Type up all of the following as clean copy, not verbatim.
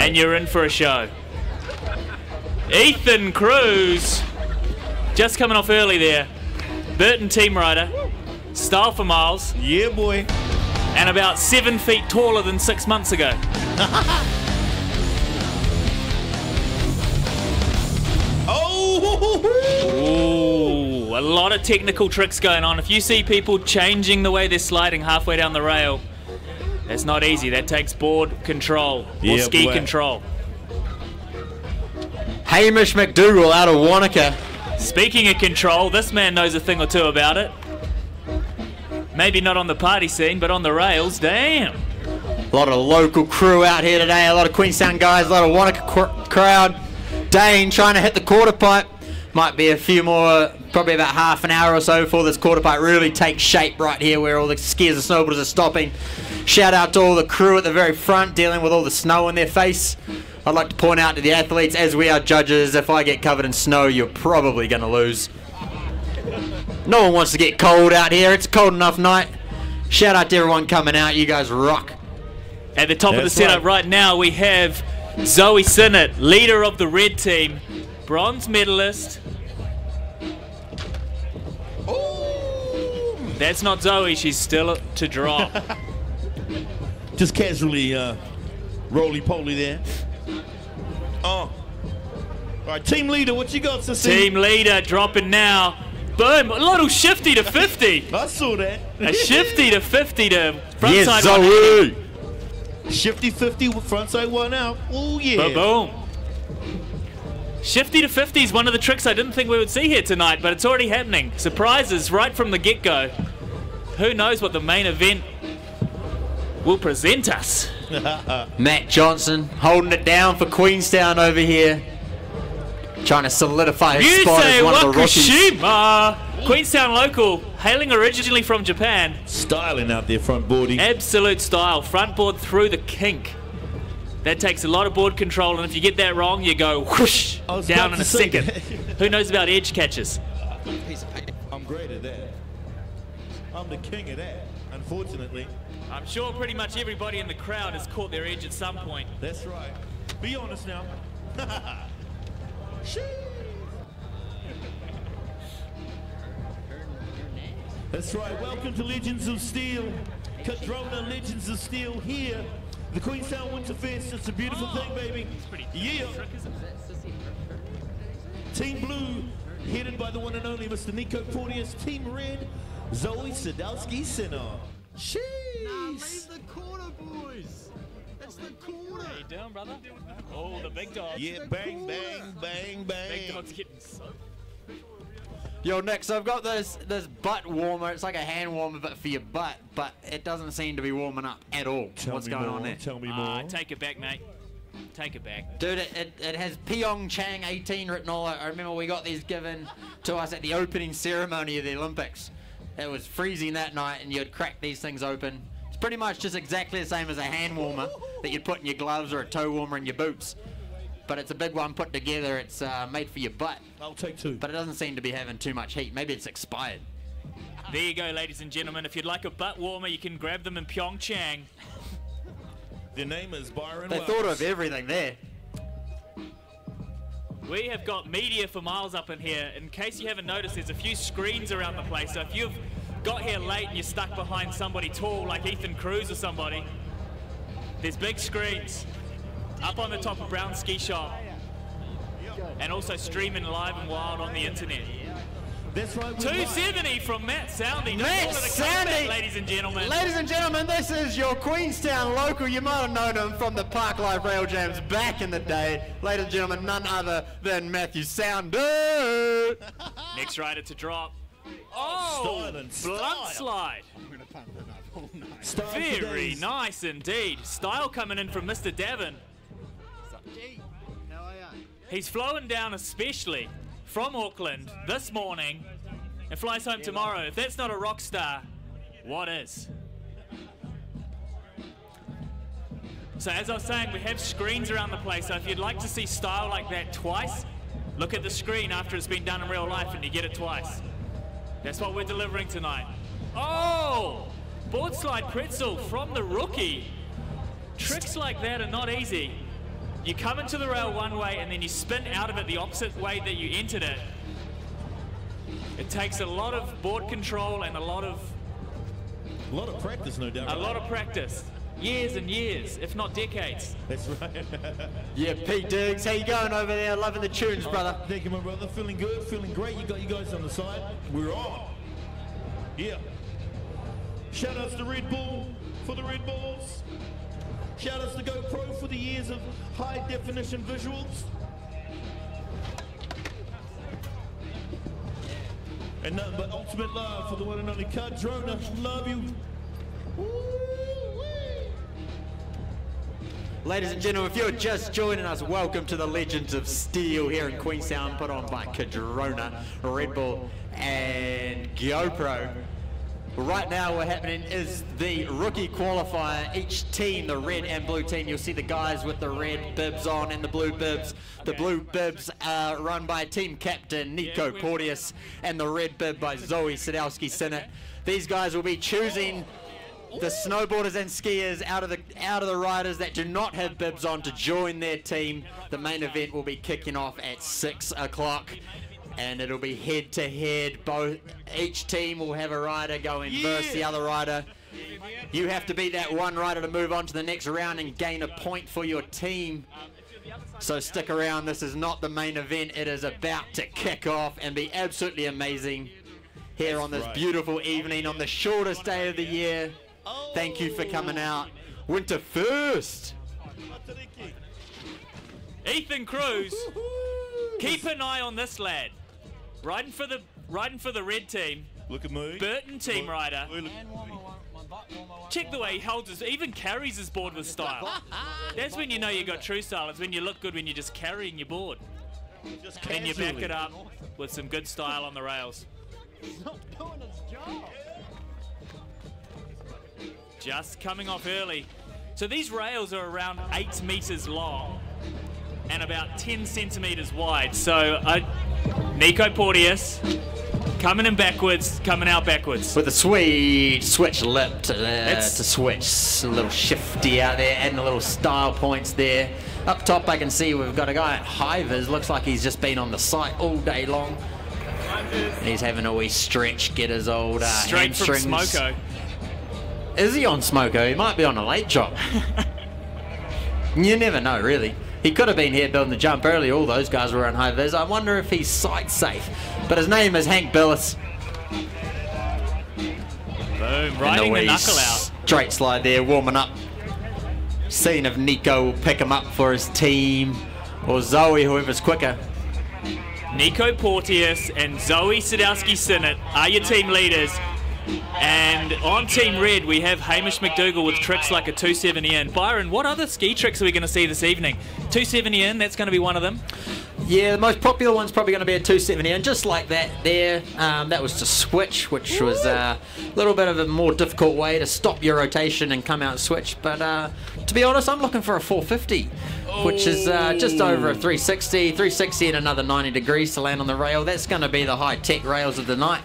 and you're in for a show. Ethan Cruz, just coming off early there. Burton team rider, style for miles. Yeah, boy. And about 7 feet taller than 6 months ago. Oh! Ooh, a lot of technical tricks going on. If you see people changing the way they're sliding halfway down the rail, that's not easy. That takes board control or ski control. Hamish McDougall out of Wanaka. Speaking of control, this man knows a thing or two about it. Maybe not on the party scene, but on the rails, damn. A lot of local crew out here today, a lot of Queenstown guys, a lot of Wanaka crowd. Dane trying to hit the quarter pipe. Might be a few more, probably about half an hour or so before this quarter pipe really takes shape right here where all the skiers and snowboarders are stopping. Shout out to all the crew at the very front dealing with all the snow in their face. I'd like to point out to the athletes, as we are judges, if I get covered in snow, you're probably going to lose. No one wants to get cold out here. It's a cold enough night. Shout out to everyone coming out. You guys rock. At the top of the setup right now, we have Zoe Sinnott, leader of the red team, bronze medalist. Oh! That's not Zoe. She's still to drop. Just casually roly-poly there. Oh. All right, team leader, what you got, Sissy? Team leader dropping now. Boom, a little shifty to 50. I saw that. A shifty to 50 to frontside. Yes, Zoe. Shifty 50 with frontside one out. Oh, yeah. Boom. Shifty to 50 is one of the tricks I didn't think we would see here tonight, but it's already happening. Surprises right from the get-go. Who knows what the main event will present us. Matt Johnson holding it down for Queenstown over here. Trying to solidify his spot as one of the rookies. Queenstown local, hailing originally from Japan. Styling out there front boarding. Absolute style. Front board through the kink. That takes a lot of board control, and if you get that wrong, you go whoosh down in a second. Who knows about edge catches? I'm great at that. I'm the king of that, unfortunately. I'm sure pretty much everybody in the crowd has caught their edge at some point. That's right. Be honest now. That's right. Welcome to Legends of Steel. Cardrona Legends of Steel here. The Queenstown Winter Fest. It's a beautiful thing, baby. Yeah. Team Blue, headed by the one and only Mr. Nico Porteous. Team Red, Zoe Sadowski-Sinner. Jeez. Nah, leave the corner, boys. That's the corner. How you doing, brother? Oh, the big dog. Yeah, bang, bang, bang, bang. Big dog's getting so. Yo, Nick, so I've got this butt warmer. It's like a hand warmer, but for your butt, but it doesn't seem to be warming up at all. What's going on there? Tell me more. Take it back, mate. Take it back. Dude, it has Pyeongchang 18 written all over. I remember we got these given to us at the opening ceremony of the Olympics. It was freezing that night, and you'd crack these things open. It's pretty much just exactly the same as a hand warmer that you'd put in your gloves or a toe warmer in your boots. But it's a big one put together. It's made for your butt. I'll take two. But it doesn't seem to be having too much heat. Maybe it's expired. There you go, ladies and gentlemen. If you'd like a butt warmer, you can grab them in Pyeongchang. Their name is Byron They Wells. thought of everything there. We have got media for miles up in here. In case you haven't noticed, there's a few screens around the place. So if you've got here late and you're stuck behind somebody tall like Ethan Cruz or somebody, there's big screens up on the top of Brown Ski Shop and also streaming live and wild on the internet. That's right. 270 from Matt Soundy. Matt Soundy, ladies and gentlemen. Ladies and gentlemen, this is your Queenstown local. You might have known him from the Park Life Rail Jams back in the day. Ladies and gentlemen, none other than Matthew Soundy. Next rider to drop. Oh, blunt slide. I'm going to pump it up all night. Very nice indeed. Style coming in from Mr. Davin. Gee, how are you? He's flowing down especially from Auckland this morning and flies home tomorrow. If that's not a rock star, what is? So as I was saying, we have screens around the place. So if you'd like to see style like that twice, look at the screen after it's been done in real life and you get it twice. That's what we're delivering tonight. Oh! Board slide pretzel from the rookie. Tricks like that are not easy. you come into the rail one way and then you spin out of it the opposite way that you entered it. It takes a lot of board control and a lot of practice, no doubt. A lot of practice. Years and years, if not decades. That's right. Yeah, Pete Diggs, how you going over there? Loving the tunes, brother. Thank you, my brother. Feeling good, feeling great. You got you guys on the side. We're on. Yeah. Shout outs to Red Bull for the Red Bulls. Shout outs to GoPro for the years of high definition visuals. And nothing but ultimate love for the one and only Cardrona. Love you. Ladies and gentlemen, if you're just joining us, welcome to the Legends of Steel here in Queenstown, put on by Cardrona, Red Bull, and GoPro. Right now what happening is the rookie qualifier. Each team, the red and blue team, you'll see the guys with the red bibs on and the blue bibs. The blue bibs are run by team captain Nico Porteous and the red bib by Zoe Sadowski-Sinnott. These guys will be choosing the snowboarders and skiers out of the riders that do not have bibs on to join their team. The main event will be kicking off at 6 o'clock. And it'll be head to head. Each team will have a rider going versus the other rider. You have to beat that one rider to move on to the next round and gain a point for your team. So stick around. This is not the main event. It is about to kick off and be absolutely amazing here on this beautiful evening on the shortest day of the year. Thank you for coming out. Winter first. Ethan Cruz, keep an eye on this lad. Riding for the red team. Look at me. Burton team rider. Check the way he holds his, even carries his board with style. That's when you know you got true style. It's when you look good when you're just carrying your board. And you back it up with some good style on the rails. He's not doing his job. Just coming off early. So these rails are around 8 meters long and about 10 centimeters wide. So Nico Porteous coming in backwards, coming out backwards. With a sweet switch lip to switch. A little shifty out there, adding a little style points there. Up top I can see we've got a guy at high vis. Looks like he's just been on the site all day long. And he's having a wee stretch, get his old straight from hamstrings. Smoko. Is he on Smoko? He might be on a late job. You never know, really. He could have been here building the jump earlier. All those guys were on high vis. I wonder if he's site safe. But his name is Hank Billis. Boom, riding the knuckle out. Straight slide there, warming up. Seeing if Nico will pick him up for his team, or Zoe, whoever's quicker. Nico Porteous and Zoe Sadowski-Sinnott are your team leaders. And on Team Red, we have Hamish McDougall with tricks like a 270 in. Byron, what other ski tricks are we going to see this evening? 270 in, that's going to be one of them. Yeah, the most popular one's probably going to be a 270 in, just like that there. That was to switch, which was a little bit of a more difficult way to stop your rotation and come out switch. But to be honest, I'm looking for a 450, which is just over a 360 and another 90 degrees to land on the rail. That's going to be the high-tech rails of the night.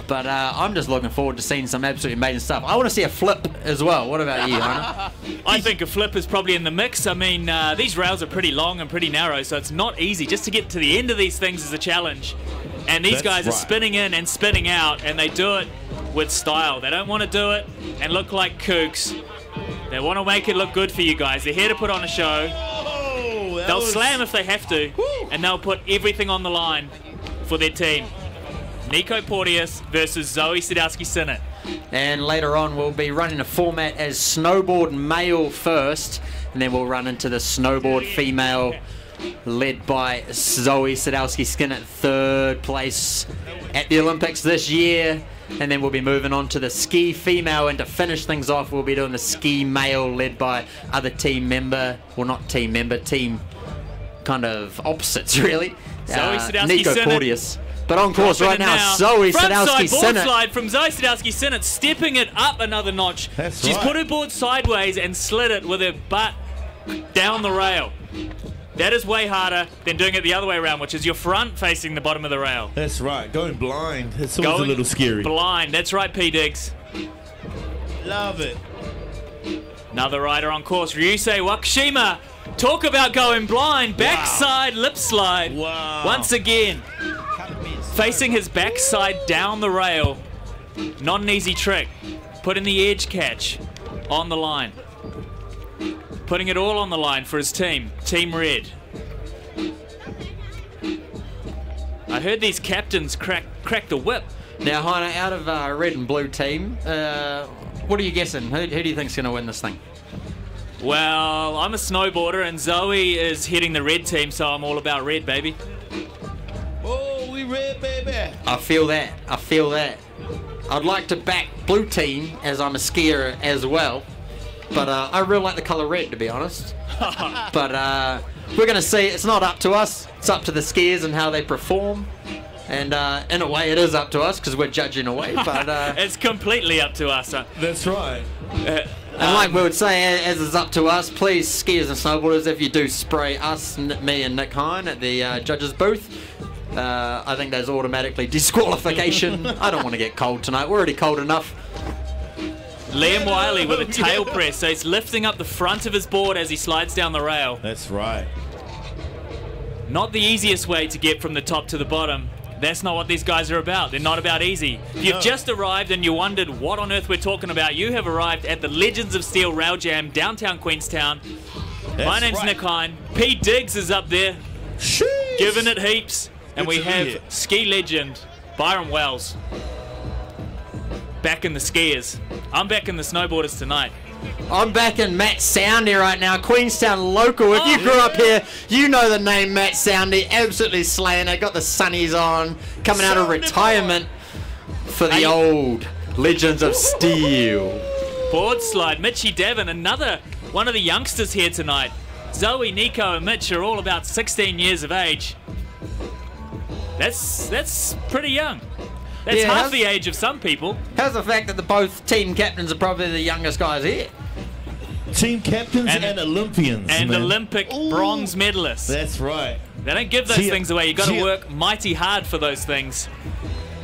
But I'm just looking forward to seeing some absolutely amazing stuff. I want to see a flip as well. What about you, Hannah? I think a flip is probably in the mix. I mean, these rails are pretty long and pretty narrow, so it's not easy. Just to get to the end of these things is a challenge. And these guys are spinning in and spinning out, and they do it with style. They don't want to do it and look like kooks. They want to make it look good for you guys. They're here to put on a show. They'll slam if they have to, and they'll put everything on the line for their team. Nico Porteous versus Zoe Sadowski-Sinnott. And later on we'll be running a format as snowboard male first, and then we'll run into the snowboard female, led by Zoe Sadowski-Sinnott, 3rd place at the Olympics this year. And then we'll be moving on to the ski female, and to finish things off we'll be doing the ski male, led by other team member, well not team member, team kind of opposites really, Zoe Nico Sadowski-Sinnott. Porteous. But on course right now, Zoe Sadowski-Sinnott. Board slide from Zoe Sadowski-Sinnott, stepping it up another notch. She's put her board sideways and slid it with her butt down the rail. That is way harder than doing it the other way around, which is your front facing the bottom of the rail. That's right, going blind. It's always a little scary. Blind, that's right, P. Diggs. Love it. Another rider on course, Ryusei Wakashima. Talk about going blind. Backside lip slide. Wow. Once again. Facing his backside down the rail. Not an easy trick. Putting the edge catch on the line. Putting it all on the line for his team. Team Red. I heard these captains crack the whip. Now, Heiner, out of red and blue team, what are you guessing? Who do you think's going to win this thing? Well, I'm a snowboarder and Zoe is heading the red team, so I'm all about red, baby. Oh, we red, baby. I feel that. I feel that. I'd like to back blue team as I'm a skier as well, but I really like the colour red, to be honest. But we're going to see. It's not up to us. It's up to the skiers and how they perform. And in a way, it is up to us because we're judging away. But it's completely up to us. That's right. And like we would say, as it's up to us, please, skiers and snowboarders, if you do spray us, me and Nick Hine at the judges' booth, I think there's automatically disqualification. I don't want to get cold tonight. We're already cold enough. Liam Wiley with a tail press, so he's lifting up the front of his board as he slides down the rail. That's right. Not the easiest way to get from the top to the bottom. That's not what these guys are about. They're not about easy. If you've just arrived and you wondered what on earth we're talking about, you have arrived at the Legends of Steel Rail Jam, downtown Queenstown. My name's Nick Hine. P. Diggs is up there, giving it heaps. And we have ski legend Byron Wells back in the skiers. I'm back in the snowboarders tonight. I'm back in Matt Soundy right now, Queenstown local. If you grew up here, you know the name Matt Soundy. Absolutely slaying it. Got the sunnies on, coming out of retirement for the old Legends of Steel. Board slide, Mitchie Devon, another one of the youngsters here tonight. Zoe, Nico, and Mitch are all about 16 years of age. That's pretty young. That's half the age of some people. How's the fact that the both team captains are probably the youngest guys here? Team captains and Olympians. And man. Olympic bronze medalists. That's right. They don't give those things away. You've got to work mighty hard for those things.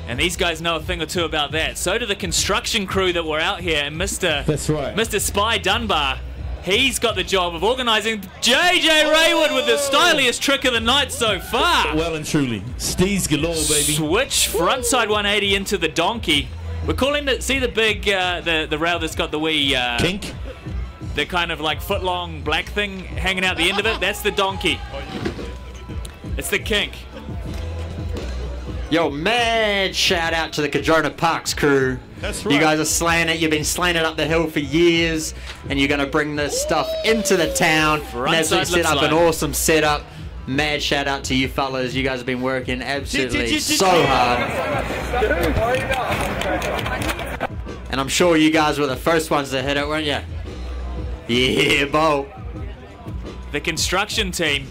And these guys know a thing or two about that. So do the construction crew that were out here. And Mr. Spy Dunbar, he's got the job of organising. JJ Raywood with the styliest trick of the night so far. Well and truly. Steez galore, baby. Switch frontside 180 into the donkey. We're calling it, see the big, the rail that's got the wee... kink? The kind of like foot-long black thing hanging out the end of it? That's the donkey. It's the kink. Yo, mad shout out to the Cardrona Parks crew. That's right. You guys are slaying it. You've been slaying it up the hill for years, and you're going to bring this stuff into the town. And absolutely set up an awesome setup. Mad shout out to you fellas. You guys have been working absolutely so hard. And I'm sure you guys were the first ones to hit it, weren't you? Yeah, Bo. The construction team.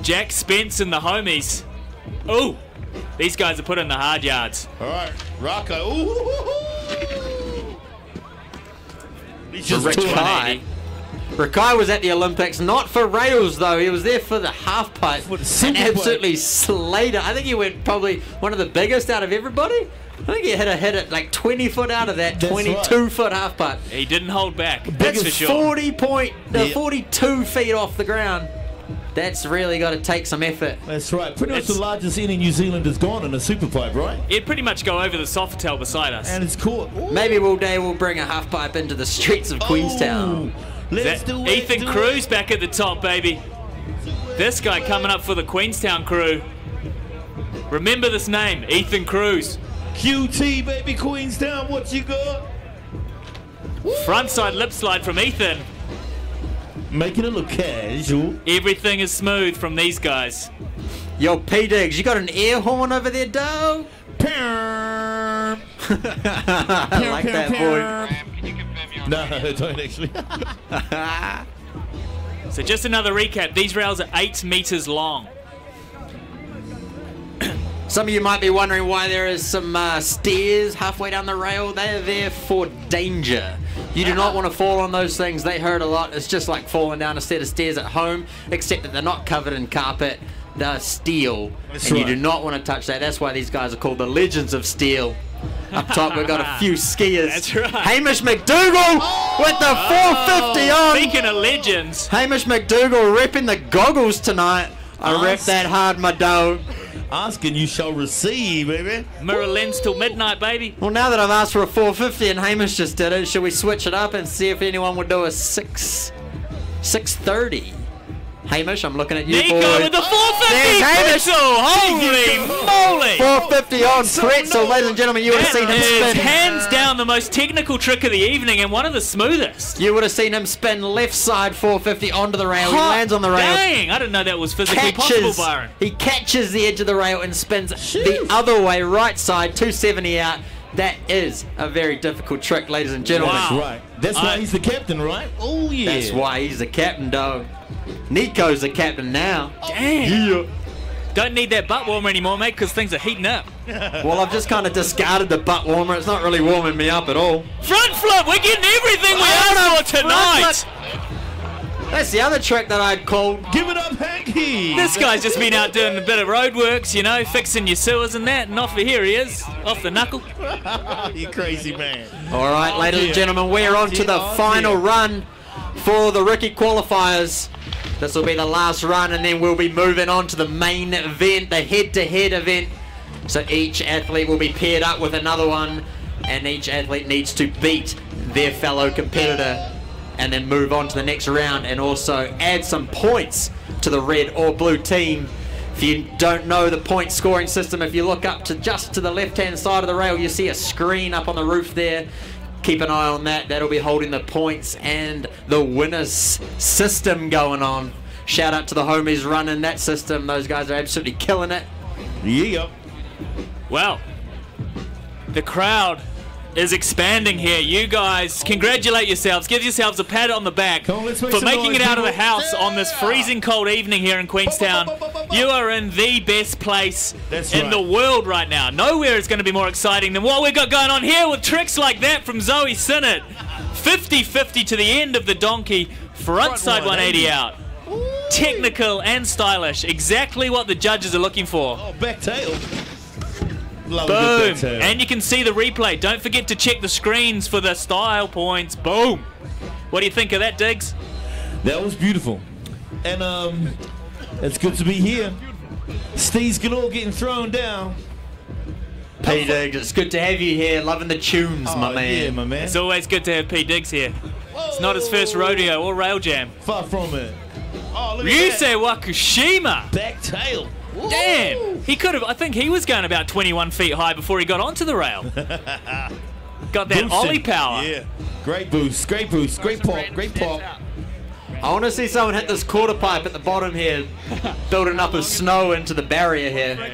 Jack Spence and the homies. Ooh. These guys are putting the hard yards. All right, Rocco. He's just Rikai. Rikai was at the Olympics, not for rails though. He was there for the half pipe and absolutely slayed it. I think he went probably one of the biggest out of everybody. I think he hit it like 20 foot out of that 22-foot half pipe. He didn't hold back. That's for sure. 42 feet off the ground. That's really got to take some effort. That's right. Pretty much the largest any New Zealand has gone in a super pipe, right? It'd pretty much go over the Sofitel beside us. And it's caught. Maybe one day we'll bring a half pipe into the streets of Queenstown. Let's do it. Ethan Cruz back at the top, baby. This guy coming up for the Queenstown crew. Remember this name, Ethan Cruz. QT, baby, Queenstown, what you got? Frontside lip slide from Ethan. Making it look casual. Everything is smooth from these guys. Yo, P Diggs, you got an air horn over there, dog? I like that, boy. No, I don't actually. So just another recap. These rails are 8 meters long. Some of you might be wondering why there is some stairs halfway down the rail. They are there for danger. You do not want to fall on those things. They hurt a lot. It's just like falling down a set of stairs at home, except that they're not covered in carpet. They're steel, and you do not want to touch that. That's why these guys are called the Legends of Steel. Up top, we've got a few skiers. That's right. Hamish McDougall with the 450 on. Speaking of legends. Hamish McDougall repping the goggles tonight. I rep that hard, my dog. Asking you shall receive, baby. Mirror lens till midnight, baby. Well, now that I've asked for a 450 and Hamish just did it, should we switch it up and see if anyone would do a 630? Hamish, I'm looking at you, Nico boy. with the 450 There's Hamish. pretzel. Holy moly. 450 on pretzel, ladies and gentlemen. You would have seen him That is spin. hands down the most technical trick of the evening and one of the smoothest. You would have seen him spin left side 450 onto the rail. He lands on the rail. Dang, I didn't know that was physically possible, Byron. He catches the edge of the rail and spins the other way, right side, 270 out. That is a very difficult trick, ladies and gentlemen. Wow. Right. That's why he's the captain, right? Oh, yeah. That's why he's the captain, dog. Nico's the captain now. Dang. Yeah. Don't need that butt warmer anymore, mate, because things are heating up. Well, I've just kind of discarded the butt warmer. It's not really warming me up at all. Front flip, we're getting everything we asked for tonight. That's the other trick that I'd called. Give it up, Hanky. This guy's just been out doing a bit of roadworks, you know, fixing your sewers and that, and off here he is, off the knuckle. You crazy man. All right, ladies and gentlemen, we're on to the final run for the rookie qualifiers. This will be the last run, and then we'll be moving on to the main event, the head-to-head event. So each athlete will be paired up with another one, and each athlete needs to beat their fellow competitor and then move on to the next round and also add some points to the red or blue team. If you don't know the point scoring system, if you look up to just to the left-hand side of the rail, you see a screen up on the roof there. Keep an eye on that. That'll be holding the points and the winners system going on. Shout out to the homies running that system. Those guys are absolutely killing it. Yeah. Well, the crowd is expanding here. You guys, congratulate yourselves. Give yourselves a pat on the back Come on, let's make for some making noise, it out of the people. house on this freezing cold evening here in Queenstown. You are in the best place in the world right now. Nowhere is going to be more exciting than what we've got going on here with tricks like that from Zoe Sinnott. 50-50 to the end of the donkey. Frontside 180 out. Technical and stylish. Exactly what the judges are looking for. Oh, back tail. Love a good Boom. back tail. And you can see the replay. Don't forget to check the screens for the style points. Boom. What do you think of that, Diggs? That was beautiful. And it's good to be here. Steve's galore getting thrown down. P Diggs, it's good to have you here. Loving the tunes, my man. Yeah, my man. It's always good to have P. Diggs here. It's not his first rodeo or rail jam. Far from it. Oh, look at Ryusei Wakushima. that. Back tail. Damn. He could have, I think he was going about 21 feet high before he got onto the rail. Got that Boosting. ollie power. Yeah. Great boost. Great boost. Great pop. Great pop. I want to see someone hit this quarter pipe at the bottom here, building up of snow into the barrier here.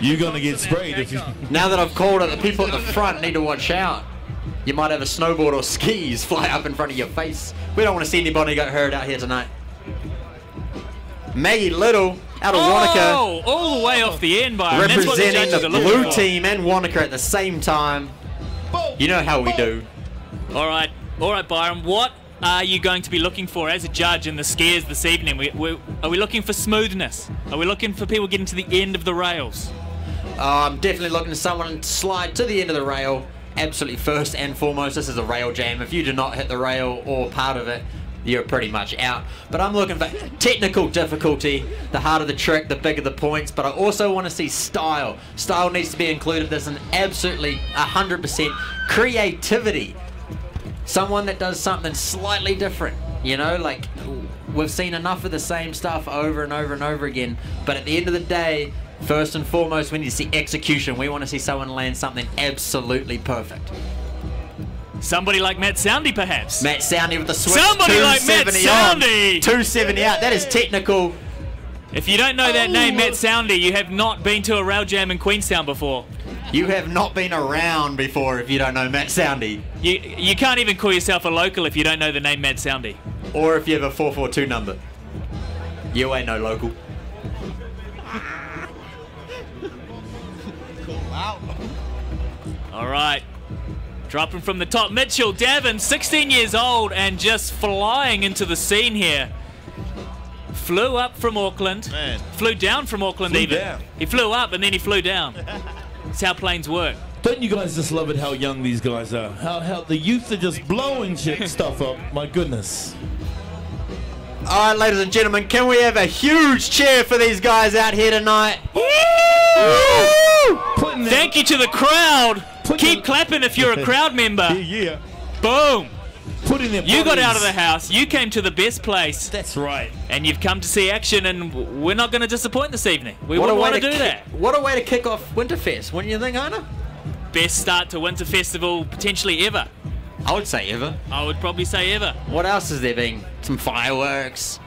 You're going to get sprayed if you... Now that I've called it, the people at the front need to watch out. You might have a snowboard or skis fly up in front of your face. We don't want to see anybody get hurt out here tonight. Maggie Little out of Wanaka, all the way off the end, Byron. That's what the representing judges the are looking blue for. team and Wanaka at the same time. You know how we do. All right, Byron. What are you going to be looking for as a judge in the skiers this evening? Are we looking for smoothness? Are we looking for people getting to the end of the rails? I'm definitely looking for someone to slide to the end of the rail. Absolutely first and foremost, this is a rail jam. If you do not hit the rail or part of it, you're pretty much out. But I'm looking for technical difficulty. The harder the trick, the bigger the points. But I also want to see style. Style needs to be included. There's an absolutely 100% creativity. Someone that does something slightly different. You know, like we've seen enough of the same stuff over and over and over again. But at the end of the day, first and foremost, we need to see execution. We want to see someone land something absolutely perfect. Somebody like Matt Soundy, perhaps. Matt Soundy with the switch. Somebody like Matt 270 on, Soundy. 270 out. That is technical. If you don't know that name, Matt Soundy, you have not been to a rail jam in Queenstown before. You have not been around before if you don't know Matt Soundy. You can't even call yourself a local if you don't know the name Matt Soundy. Or if you have a 442 number. You ain't no local. All right. Dropping from the top, Mitchell Davin, 16 years old and just flying into the scene here. Flew up from Auckland. Man. Flew down from Auckland Flew even. down. He flew up and then he flew down. That's how planes work. Don't you guys just love it how young these guys are? How the youth are just blowing shit stuff up. My goodness. All right, ladies and gentlemen, can we have a huge cheer for these guys out here tonight? Thank you to the crowd. Keep clapping if you're a crowd member. Yeah. Boom. Putting their You got bodies- out of the house. You came to the best place. That's right. And you've come to see action, and we're not going to disappoint this evening. We wouldn't want to do that. What a way to kick off Winterfest, wouldn't you think, Anna? Best start to Winter Festival potentially ever. I would say ever. I would probably say ever. What else has there been? Some fireworks.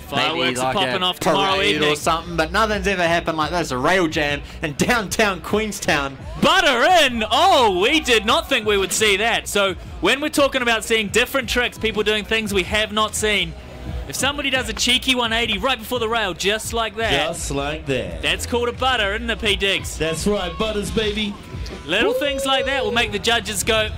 Fireworks maybe are like popping a off tomorrow parade evening. or something, but nothing's ever happened like this. A rail jam in downtown Queenstown. Butter in! Oh, we did not think we would see that. So when we're talking about seeing different tricks, people doing things we have not seen, if somebody does a cheeky 180 right before the rail, just like that, Just like that. that's called a butter, isn't it, P. Diggs? That's right, Butters, baby. Little things like that will make the judges go,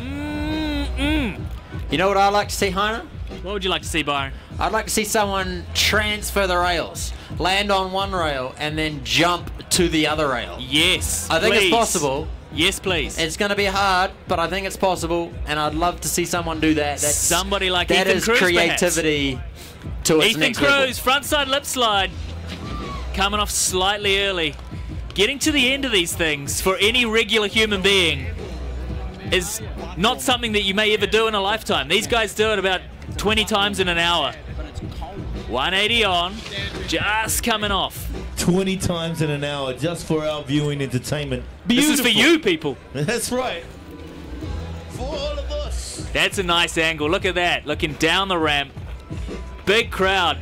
You know what I'd like to see, Heiner? What would you like to see, Byron? I'd like to see someone transfer the rails, land on one rail, and then jump to the other rail. Yes, I think please. it's possible. Yes, please. It's going to be hard, but I think it's possible, and I'd love to see someone do that. That's, Somebody like that Ethan is Cruz, creativity to its Ethan next Cruz, level. frontside lip slide, coming off slightly early. Getting to the end of these things for any regular human being is not something that you may ever do in a lifetime. These guys do it about 20 times in an hour. 180 on, just coming off. 20 times in an hour just for our viewing entertainment. This is for Beautiful. you people. That's right. For all of us. That's a nice angle. Look at that. Looking down the ramp. Big crowd.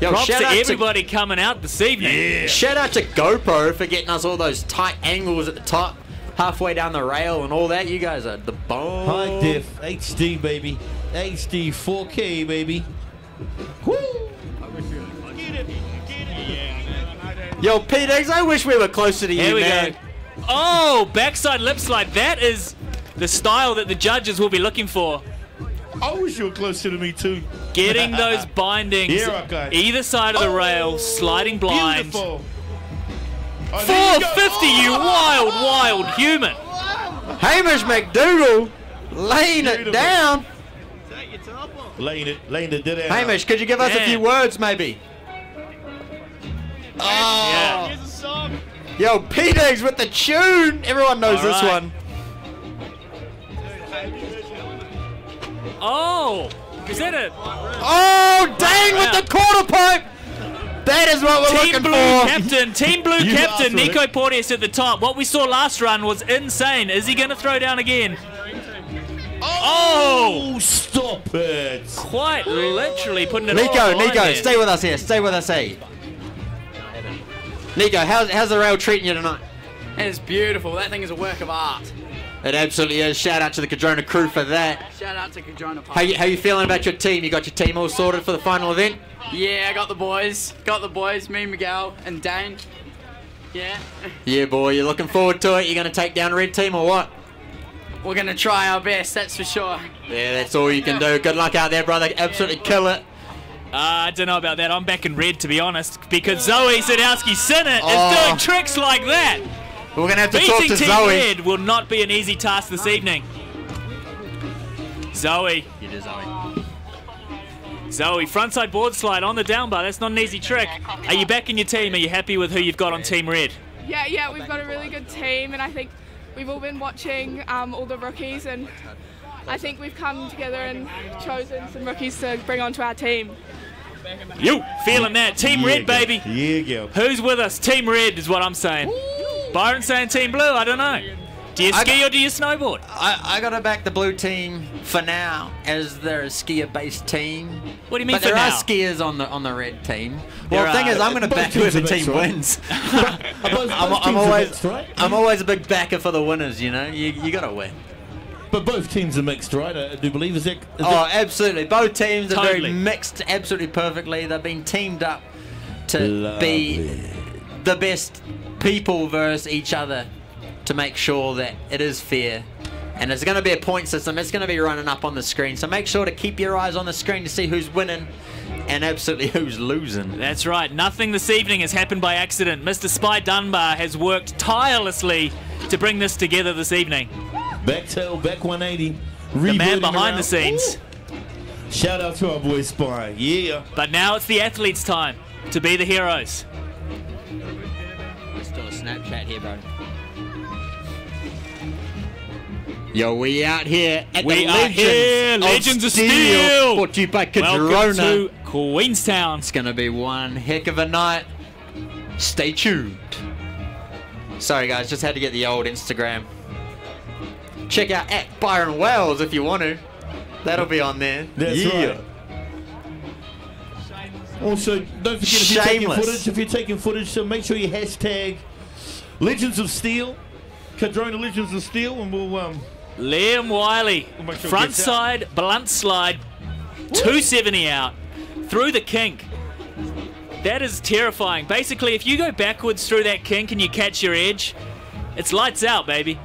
Yo, Props to shout out everybody coming out this evening. Yeah. Shout out to GoPro for getting us all those tight angles at the top, halfway down the rail and all that. You guys are the bomb. High diff, HD, baby. HD 4K, baby. Woo! Yo, P. Diggs, I wish we were closer to you, Here we man. go. Oh, backside lip slide. That is the style that the judges will be looking for. I wish you were closer to me, too. Getting those bindings Here I go. either side of the rail, sliding blind. Beautiful. Oh, there you go. 450, you wild, wild human. Hamish McDougal laying it Beautiful. down. Laying it dead out. Hamish, could you give us a Man. few words, maybe? Oh. Yeah. Yo, P. Diggs with the tune. Everyone knows All this right. one. Oh, is that it? Oh, dang, with the quarter pipe. That is what we're Team looking Blue for. captain, Team Blue You captain, asked for Nico it. Porteous at the top. What we saw last run was insane. Is he going to throw down again? Oh, stop it. Quite literally putting it all on the line Nico, there. stay with us here. Stay with us here. Nico, how's the rail treating you tonight? It is beautiful. That thing is a work of art. It absolutely is. Shout out to the Cardrona crew for that. Shout out to Cardrona. How you feeling about your team? You got your team all sorted for the final event? Yeah, I got the boys. Got the boys. Me, Miguel, and Dane. Yeah. Yeah, boy. You're looking forward to it. You're going to take down red team or what? We're going to try our best, that's for sure. Yeah, that's all you can do. Good luck out there, brother. Absolutely kill it. I don't know about that. I'm back in red, to be honest, because Zoe Sadowski-Sinnott Oh. is doing tricks like that. We're going to have to talk Beating to Team Zoe. Red will not be an easy task this evening. Zoe. You do, Zoe. Zoe, frontside board slide on the down bar. That's not an easy trick. Are you back in your team? Are you happy with who you've got on Team Red? Yeah, we've got a really good team, and I think we've all been watching all the rookies, and I think we've come together and chosen some rookies to bring onto our team. You feeling that? Team Red, girl. baby. Yeah, girl. Who's with us? Team Red is what I'm saying. Byron saying Team Blue. I don't know. Do you ski or do you snowboard? I got to back the blue team for now, as they're a skier-based team. What do you mean but for there now? are skiers on the red team. There Well, the thing are. is, I'm going to Both back teams whoever are mixed, team right? wins. Both I'm teams are always, mixed, right? I'm always a big backer for the winners. You know, you got to win. But both teams are mixed, right? I do believe. Is Oh, absolutely. Both teams are Totally. very mixed, absolutely perfectly. They've been teamed up to be Lovely. the best people versus each other to make sure that it is fair. And there's going to be a point system. It's going to be running up on the screen. So make sure to keep your eyes on the screen to see who's winning and absolutely who's losing. That's right. Nothing this evening has happened by accident. Mr. Spy Dunbar has worked tirelessly to bring this together this evening. Back tail, back 180. The man behind around. the scenes. Ooh. Shout out to our boy Spy. Yeah. But now it's the athletes' time to be the heroes. Let's do a Snapchat here, bro. Yo, we out here at We the are here, Legends of Steel. Brought to you by Welcome Cardrona. to Queenstown. It's going to be one heck of a night. Stay tuned. Sorry, guys, just had to get the old Instagram. Check out at Byron Wells if you want to. That'll be on there. That's right. Also, don't forget if you're taking footage, so make sure you hashtag Legends of Steel, Cardrona Legends of Steel, and we'll Liam Wiley, make sure it front gets out. side, blunt slide, 270 out, through the kink. That is terrifying. Basically, if you go backwards through that kink and you catch your edge, it's lights out, baby.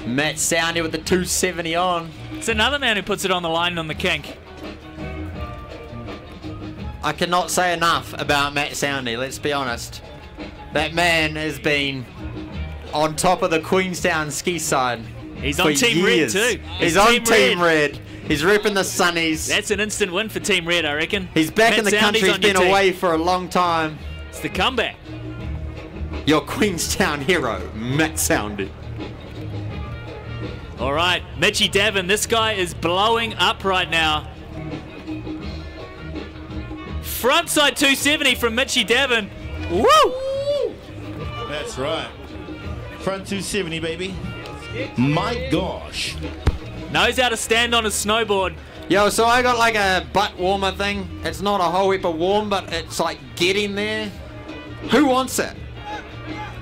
Matt Soundy with the 270 on. It's another man who puts it on the line on the kink. I cannot say enough about Matt Soundy, let's be honest. That man has been on top of the Queenstown ski side. He's on Team Red too. He's on Team Red. He's repping the Sunnies. That's an instant win for Team Red, I reckon. He's back Matt in the Soundy's country. He's on your been team. away for a long time. It's the comeback. Your Queenstown hero, Matt Soundy. All right, Mitchy Davin, this guy is blowing up right now. Frontside 270 from Mitchy Davin. Woo! That's right. Front 270, baby. My gosh. Knows how to stand on his snowboard. Yo, so I got like a butt warmer thing. It's not a whole heap of warm, but it's like getting there. Who wants it?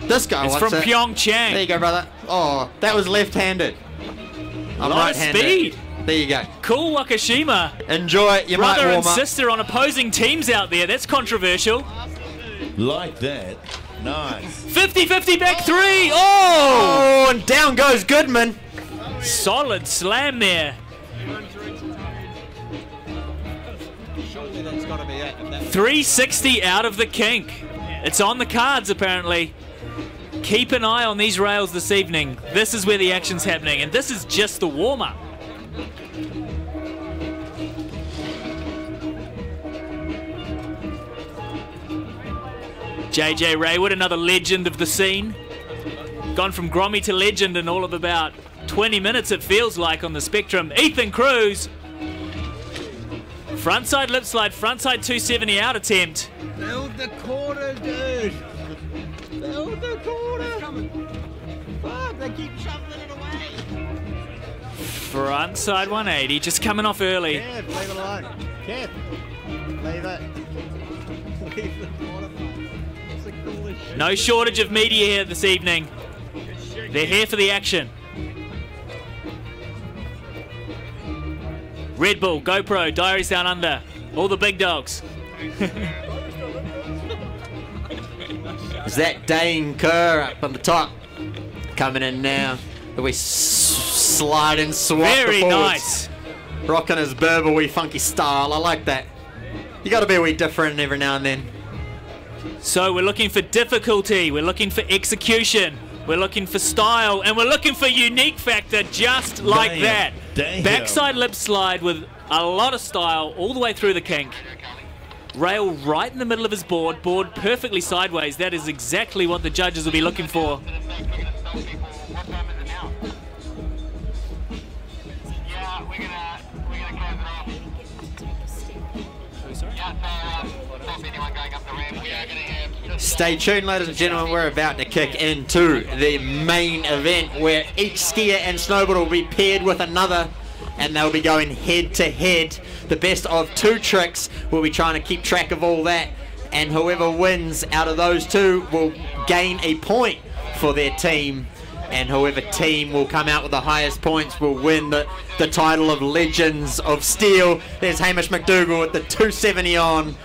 This guy It's wants from it. Pyeongchang. There you go, brother. Oh, that was left-handed. I'm Lot of right-handed. speed. There you go. Cool Wakashima. Enjoy it. You might Brother warm and up. sister on opposing teams out there. That's controversial. Like that. Nice. 50-50 back three. Oh! Oh, and down goes Goodman. Solid slam there. 360 out of the kink. It's on the cards, apparently. Keep an eye on these rails this evening. This is where the action's happening, and this is just the warm-up. JJ Raywood, another legend of the scene. Gone from Grommy to legend in all of about 20 minutes, it feels like, on the spectrum. Ethan Cruz. Frontside lip slide, frontside 270 out attempt. Build the corner, dude. Build the corner. Fuck, they keep shoveling it away. Frontside 180, just coming off early. Kev, leave it alone. Kev, leave it. Leave the corner, mate. It's the coolest shit. No shortage of media here this evening. They're here for the action. Red Bull, GoPro, Diaries Down Under, all the big dogs. Is that Dane Kerr up on the top? Coming in now. The wee slide and swap. Very the forwards. nice. Rocking his Burber wee funky style. I like that. You got to be a wee different every now and then. So we're looking for difficulty, we're looking for execution, we're looking for style, and we're looking for unique factor just like Damn. that. Damn. Backside lip slide with a lot of style all the way through the kink. Rail right in the middle of his board, board perfectly sideways. That is exactly what the judges will be looking for. Stay tuned, ladies and gentlemen. We're about to kick into the main event where each skier and snowboarder will be paired with another, and they'll be going head to head. The best of two tricks. We'll be trying to keep track of all that, and whoever wins out of those two will gain a point for their team, and whoever team will come out with the highest points will win the title of Legends of Steel. There's Hamish McDougall with the 270 on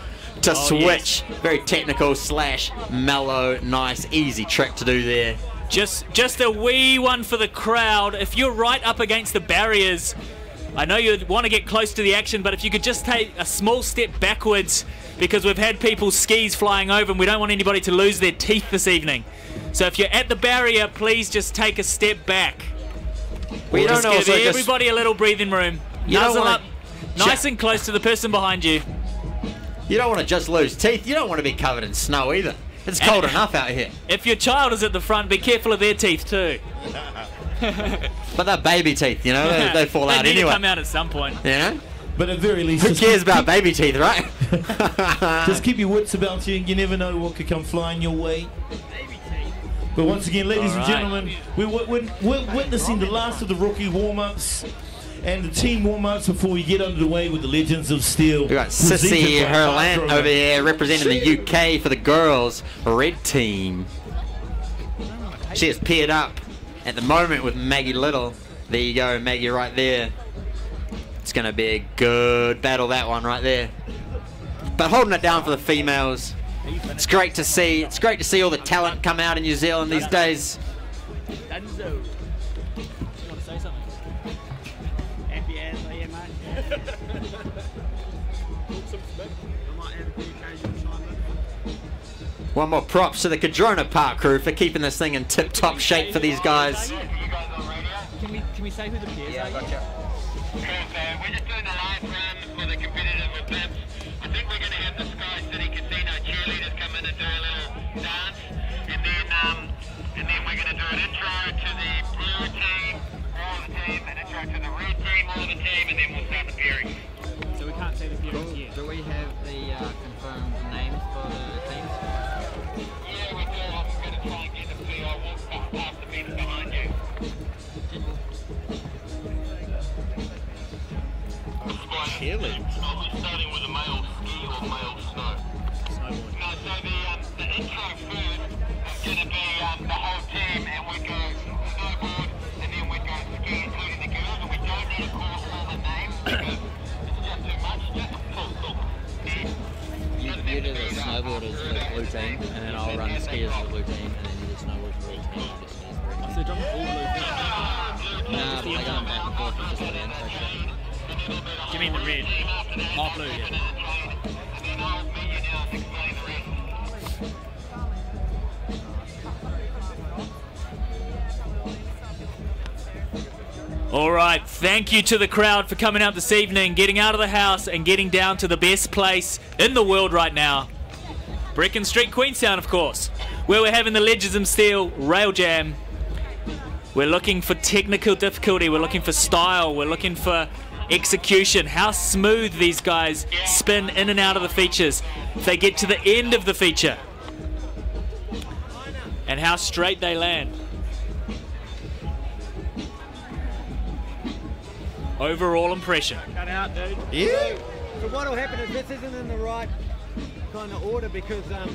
to switch. Yes. Very technical slash mellow, nice, easy trick to do there. Just a wee one for the crowd. If you're right up against the barriers, I know you want to get close to the action, but if you could just take a small step backwards, because we've had people's skis flying over and we don't want anybody to lose their teeth this evening. So if you're at the barrier, please just take a step back. We Just don't give also everybody a little breathing room. You don't Nuzzle wanna up nice and close to the person behind you. You don't want to just lose teeth. You don't want to be covered in snow either. It's cold enough out here. If your child is at the front, be careful of their teeth too. But they're baby teeth, you know, they fall out They need anyway. to come out at some point. You know? But at very least, Who cares about baby teeth, right? just keep your wits about you. You never know what could come flying your way. But once again, ladies and gentlemen, we're witnessing the last of the rookie warm-ups and the team warm-ups before we get underway with the Legends of Steel. We've got Sissy Herland over here representing the UK for the girls red team. She is paired up at the moment with Maggie Little. There you go, Maggie, right there. It's going to be a good battle, that one right there. But holding it down for the females. It's great to see. It's great to see all the talent come out in New Zealand these days. Danzo. You want to say something? Happy as I am, mate. I might have a few occasions time. One more props to the Cardrona Park crew for keeping this thing in tip-top shape for these guys. Can we say who the peers are? Gotcha. Cool, so we're just doing the last run for the competitive with Pips. I think we're going to have the Sky City Casino cheerleaders come in and do a little dance, and then we're going to do an intro to the blue team, all the team, an intro to the red team, all the team, and then we'll start the pairing. So we can't say the peers yet. Do we have the confirmed names for the teams? Yeah, we do. I'm going to try and get them to you. I'll walk past the fence behind you. Cheerleading. Are we starting with a male ski or male snow? Snowboard. No, so the intro first is going to be the whole team, and we go snowboard, and then we go ski, including the girls, and we don't need to call all the names because it's just too much. Just cool. You do the snowboarders for the blue team, and then I'll run the skiers for the blue team, and then you do snowboarders for the red team. So they're dropping all blue teams. Nah, but they're going back and forth with just the intro shit. Do you mean the red? Oh, blue, yeah. All right, thank you to the crowd for coming out this evening, getting out of the house and getting down to the best place in the world right now. Brecon Street, Queenstown, of course, where we're having the Legends of Steel Rail Jam. We're looking for technical difficulty, we're looking for style, we're looking for execution, how smooth these guys spin in and out of the features if they get to the end of the feature, and how straight they land. Overall impression. Cut out, dude. Yeah. So what will happen is this isn't in the right kind of order because well,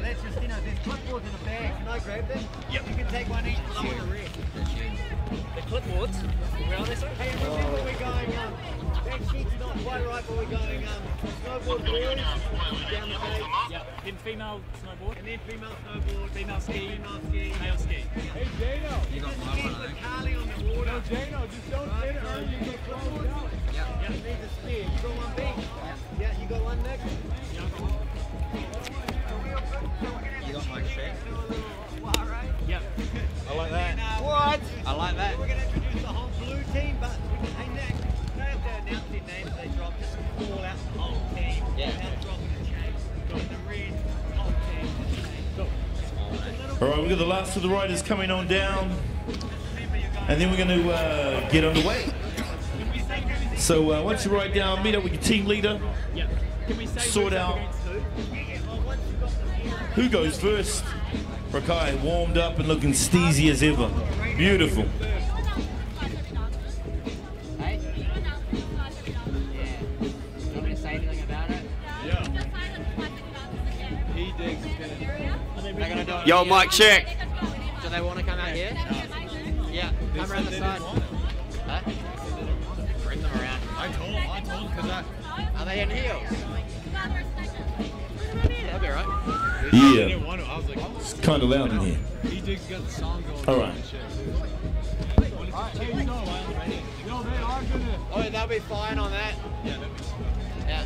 that's just, you know, there's clipboards in the bag. Can I grab them? Yep. You can take one each and I'm on the red. The clipboards, where are they, sir? Hey, remember we're going, that sheet's not quite right, but we're going snowboard boards down the page. Yeah, then female snowboard. And then female snowboard, Female ski. female ski. Male ski. Hey, Jano. You got my one, I think. Carly on the water. No, Jano, just don't sit her. You get close out. Yeah. You need the spear. You got one big? Yeah, you got one next? You got my shit. Yeah. I like that. What? I like that. We're going to introduce the whole blue team, but we can, hey, Nick, you don't have to announce their names they drop, just call out the whole team. Yeah. Without dropping a chain. Got the red, whole team. Go. All right, we've got the last of the riders coming on down, and then we're going to get underway. So once you ride down, meet up with your team leader, Yeah. Can we say sort who's up out against who goes first. Rakai warmed up and looking steezy as ever. Beautiful. Hey? Yeah. Do you want me to say anything about it? They're gonna do it. Yo, Mike, check. Do they want to come out here? Yeah. Come around the side. Huh? Bring them around. I told because are they in heels? That'll be alright. Yeah. It's kind of loud in here. All right. Oh, they'll be fine on that. Yeah.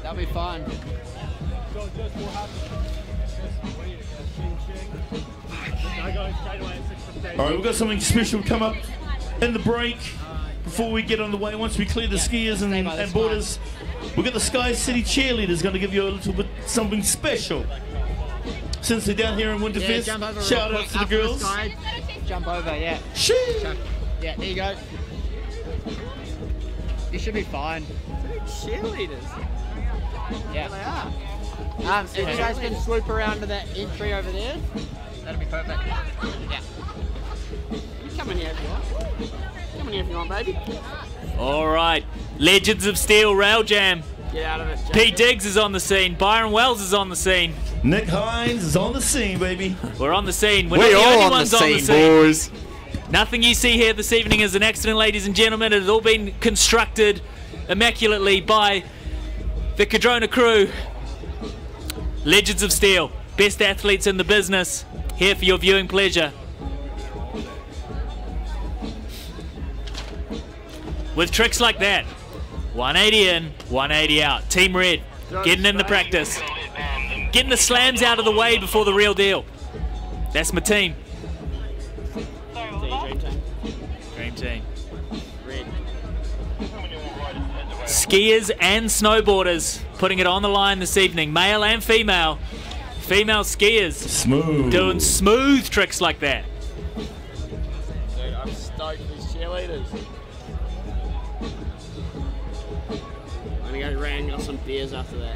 They'll be fine. All right, we've got something special come up in the break before we get on the way. Once we clear the skiers and boarders, we've got the Sky City cheerleaders going to give you a little bit something special. Since they're down here in Winterfest, shout out to the girls. Jump over, yeah. Shoo! Yeah, there you go. You should be fine. Cheerleaders. Yeah. They are. If you guys can swoop around to that entry over there, that'll be perfect. Yeah. Come in here if you want. Come in here if you want, baby. All right, Legends of Steel Rail Jam. Get out of it. P. Diggs is on the scene. Byron Wells is on the scene. Nick Hines is on the scene, baby. We're on the scene. We're We not the all only on the ones scene, boys. Nothing you see here this evening is an accident, ladies and gentlemen. It has all been constructed immaculately by the Cardrona crew. Legends of Steel, best athletes in the business, here for your viewing pleasure. With tricks like that, 180 in, 180 out. Team Red, getting in the practice. Getting the slams out of the way before the real deal. That's my team. Dream team. Red. Skiers and snowboarders putting it on the line this evening, male and female. Female skiers Smooth. doing smooth tricks like that. Dude, I'm stoked for these cheerleaders. I'm gonna go round and got some beers after that.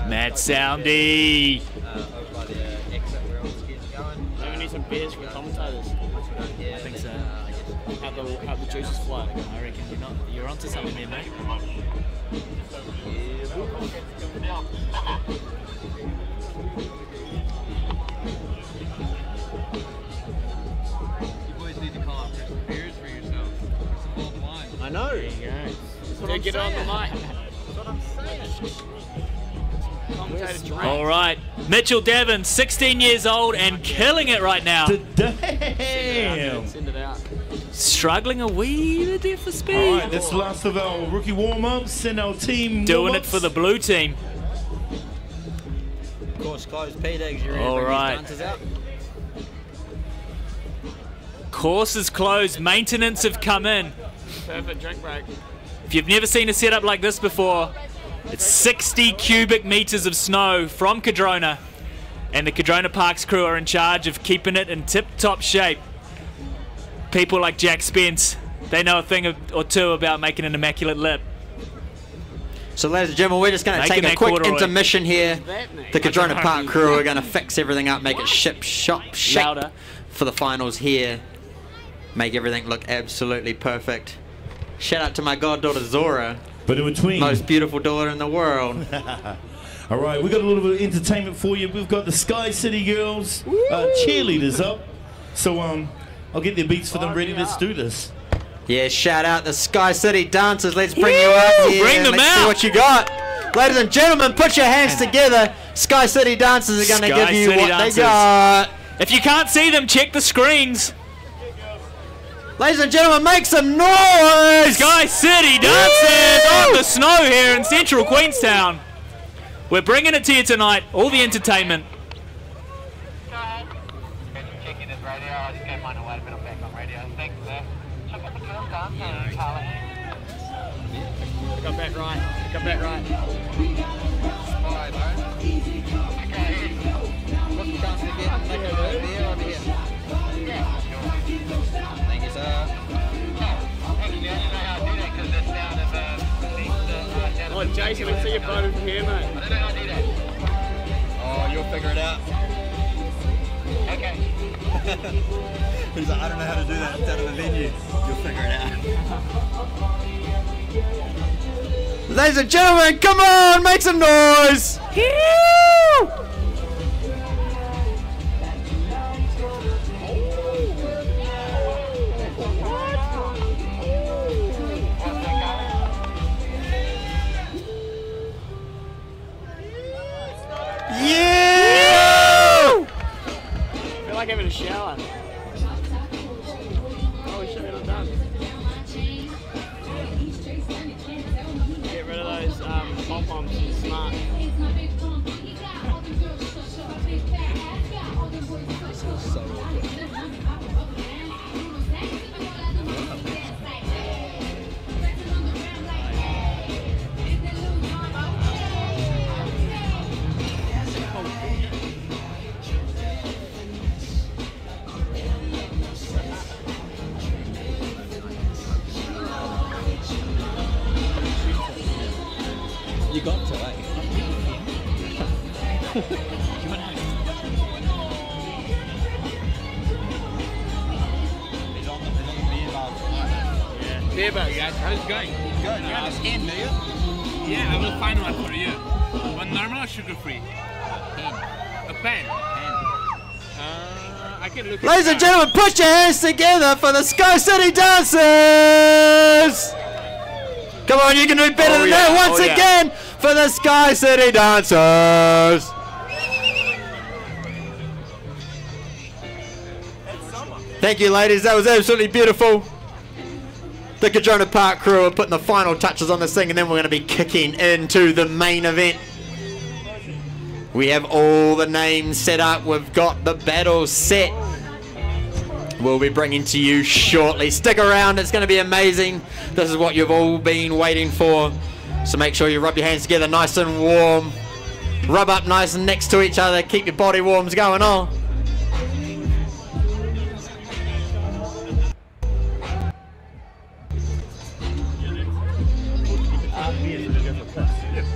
Matt Soundy. over by the exit where all the skiers are going. I'm gonna need some beers for the commentators. I think so. Have the juices flow. I reckon you're onto something there, mate. I know. There you go. Dude, get on the mic. Commentator Durant. All right, Mitchell Devon, 16 years old and killing it right now. Damn. Send it out. Struggling a wee bit there for speed. All right, that's the last of our rookie warm-ups and our team Doing warm-ups. it for the blue team. Of course, closed P-Digs. You're All right. out. Course is closed. Maintenance have come in. Perfect drink break. If you've never seen a setup like this before, it's 60 cubic meters of snow from Cardrona, and the Cardrona Parks crew are in charge of keeping it in tip-top shape. People like Jack Spence, they know a thing or two about making an immaculate lip. So ladies and gentlemen, we're just going to Making take a that quick corduroy. intermission here. That name. The Cardrona Park crew are going to fix everything up, make it shop shape Louder. for the finals here. Make everything look absolutely perfect. Shout out to my goddaughter Zora, But in between. most beautiful daughter in the world. All right, we got a little bit of entertainment for you. We've got the Sky City girls cheerleaders up. So I'll get their beats for them ready. Let's do this. Yeah, shout out the Sky City dancers. Let's bring you up here. Bring them Let's see out. what you got. Ladies and gentlemen, put your hands together. Sky City dancers are going to Sky give you City what dancers. they got. If you can't see them, check the screens. Ladies and gentlemen, make some noise. Sky City dancers on the snow here in central Queenstown. We're bringing it to you tonight, all the entertainment. Checking this radio. I just gave mine away, but I'm back on radio. Thanks, sir. Check out the girls dancing, Charlie. Got that right. Got that right. Spy, bro. Okay. What's the chance to get like a beer over here? Thank you, sir. Actually, I don't know how to do that because the sound of Oh, Jason, I see your photo from here, mate. I don't know how to do that. Oh, you'll figure it out. Okay. He's like, I don't know how to do that. It's out of the venue. You'll figure it out. Ladies and gentlemen, come on, make some noise. I feel like having a shower. Oh, shit. Beer bug, guys. How's it going? Good. You understand, do you? Yeah, I will find one for you. One normal or sugar-free? Pen. A pen? I can look. Ladies and gentlemen, put your hands together for the Sky City Dancers! Come on, you can do better than that once again for the Sky City Dancers! Thank you, ladies. That was absolutely beautiful. The Cardrona Park crew are putting the final touches on this thing, and then we're going to be kicking into the main event. We have all the names set up. We've got the battle set. We'll be bringing to you shortly. Stick around. It's going to be amazing. This is what you've all been waiting for. So make sure you rub your hands together nice and warm. Rub up nice and next to each other. Keep your body warms going on.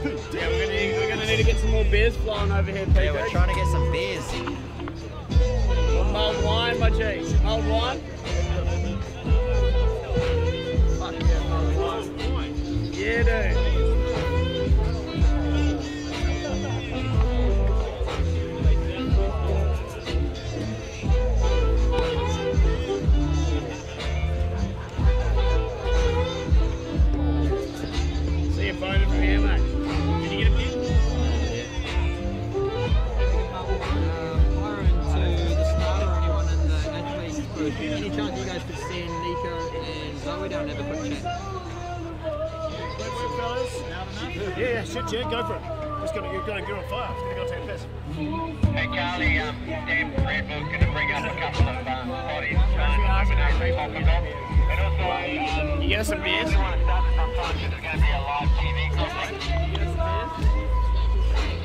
We're gonna need to get some more beers flowing over here, Peter. Yeah, we're trying to get some beers. Mulled wine, my G. Mulled wine? Fuck yeah, mulled wine. Yeah, dude. See you phoning from here, mate. Did you get a beer? Any chance you guys could send Nico and Zoe down and have a quick chat? Yeah, shit, yeah, go for it. You're on fire. It's gonna go take a piss. Hey, Carly, Dan Red Bull's going to bring up a couple of bodies. And also, You get us some beers? we want to start this on time because there's going to be a live TV conference.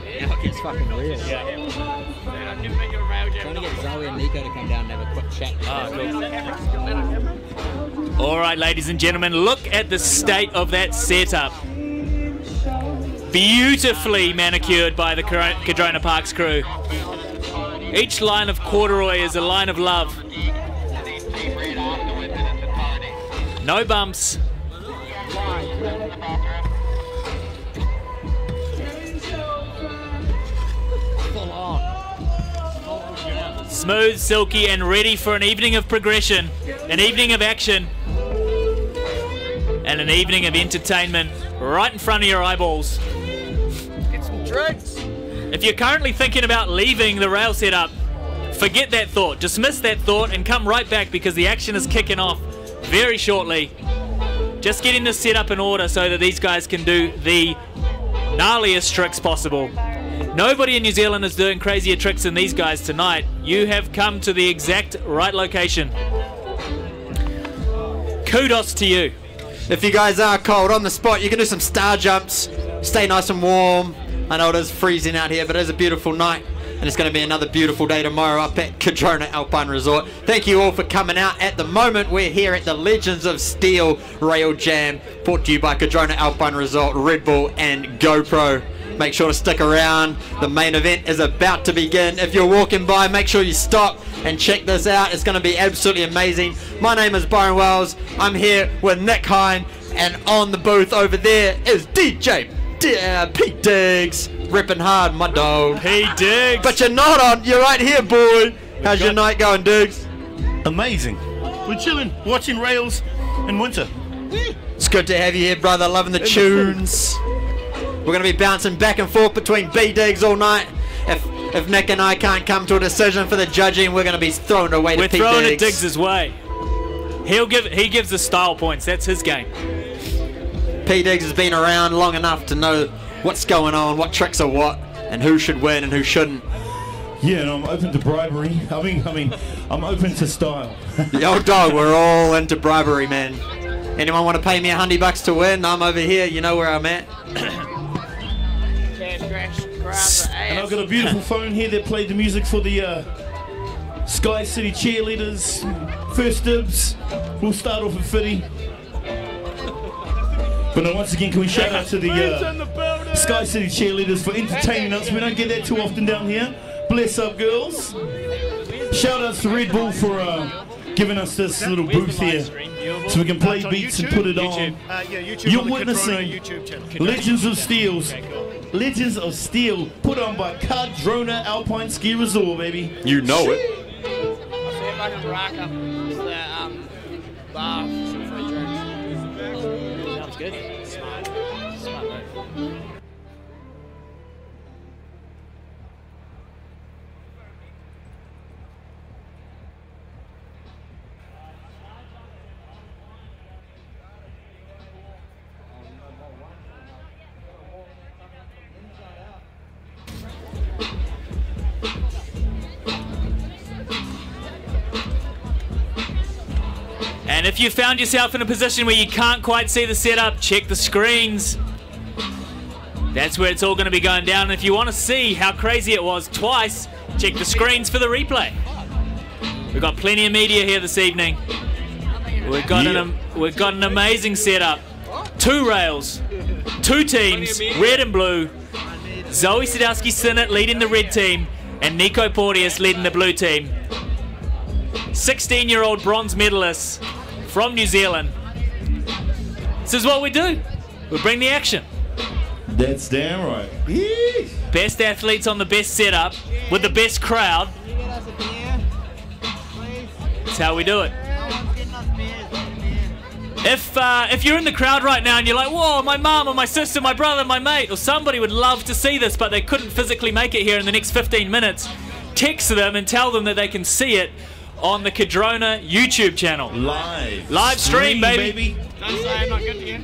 Yeah, it gets fucking weird. I've never met your rail jam. Trying to get Zoe and Nico to come down and have a quick chat. All right, ladies and gentlemen, look at the state of that setup. Beautifully manicured by the Cardrona Parks crew. Each line of corduroy is a line of love. No bumps. Smooth, silky, and ready for an evening of progression, an evening of action, and an evening of entertainment right in front of your eyeballs. Get some drinks. If you're currently thinking about leaving the rail setup, forget that thought, dismiss that thought, and come right back because the action is kicking off very shortly. Just getting this set up in order so that these guys can do the gnarliest tricks possible. Nobody in New Zealand is doing crazier tricks than these guys tonight. You have come to the exact right location. Kudos to you. If you guys are cold on the spot, you can do some star jumps. Stay nice and warm. I know it is freezing out here, but it is a beautiful night. And it's going to be another beautiful day tomorrow up at Cardrona Alpine Resort. Thank you all for coming out. At the moment, we're here at the Legends of Steel Rail Jam, brought to you by Cardrona Alpine Resort, Red Bull, and GoPro. Make sure to stick around. The main event is about to begin. If you're walking by, make sure you stop and check this out. It's going to be absolutely amazing. My name is Byron Wells. I'm here with Nick Hine, and on the booth over there is DJ Pete Diggs. Ripping hard, my dog. Pete Diggs. But you're not on. You're right here, boy. How's your night going, Diggs? Amazing. We're chilling, watching rails in winter. It's good to have you here, brother. Loving the tunes. We're going to be bouncing back and forth between B-Diggs all night. If Nick and I can't come to a decision for the judging, we're going to be thrown away to P-Diggs. We're throwing it Diggs' way. He gives the style points. That's his game. P-Diggs has been around long enough to know what's going on, what tricks are what, and who should win and who shouldn't. Yeah, and I'm open to bribery. I mean, I'm open to style. The old dog, we're all into bribery, man. Anyone want to pay me $100 to win? I'm over here. You know where I'm at. And I've got a beautiful phone here that played the music for the Sky City cheerleaders. First dibs. We'll start off with Fitty. But now once again, can we shout out to the Sky City cheerleaders for entertaining us. We don't get that too often down here. Bless up, girls. Shout outs to Red Bull for giving us this little booth here so we can play beats and put it on. You're witnessing Legends of Steel. Legends of Steel put on by Cardrona Alpine Ski Resort, baby. You know it. I'll see if I can rack up the bar for some free drinks. Sounds good. Smart. Smart move. And if you found yourself in a position where you can't quite see the setup, check the screens. That's where it's all going to be going down. And if you want to see how crazy it was twice, check the screens for the replay. We've got plenty of media here this evening. We've got an amazing setup. 2 rails, 2 teams, red and blue. Zoe Sadowski-Sinnott leading the red team, and Nico Porteous leading the blue team. 16-year-old bronze medalists from New Zealand. This is what we do. We bring the action. That's damn right. Yeesh. Best athletes on the best setup with the best crowd. That's how we do it. If you're in the crowd right now and you're like, whoa, my mum or my sister, my brother, my mate, or somebody would love to see this, but they couldn't physically make it here in the next 15 minutes, text them and tell them that they can see it on the Cardrona YouTube channel. Live stream, baby. Don't say I'm not good to you.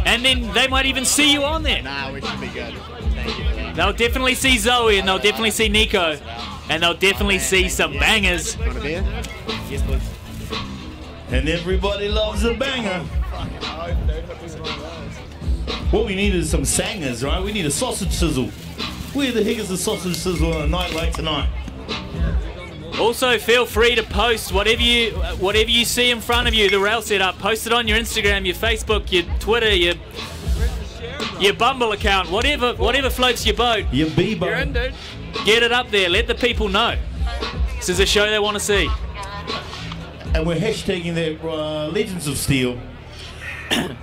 And then they might even see you on there. Nah, we should be good. Thank you. They'll definitely see Zoe, and they'll definitely see Nico, and they'll definitely see some bangers. Want a beer? Yes, please. And everybody loves a banger. What we need is some sangers, right? We need a sausage sizzle. Where the heck is the sausage sizzle on a night like tonight? Also, feel free to post whatever you see in front of you, the rail setup. Post it on your Instagram, your Facebook, your Twitter, your Bumble account, whatever floats your boat. Your Bebo. You're in, dude. Get it up there. Let the people know. This is a show they want to see. And we're hashtagging that Legends of Steel.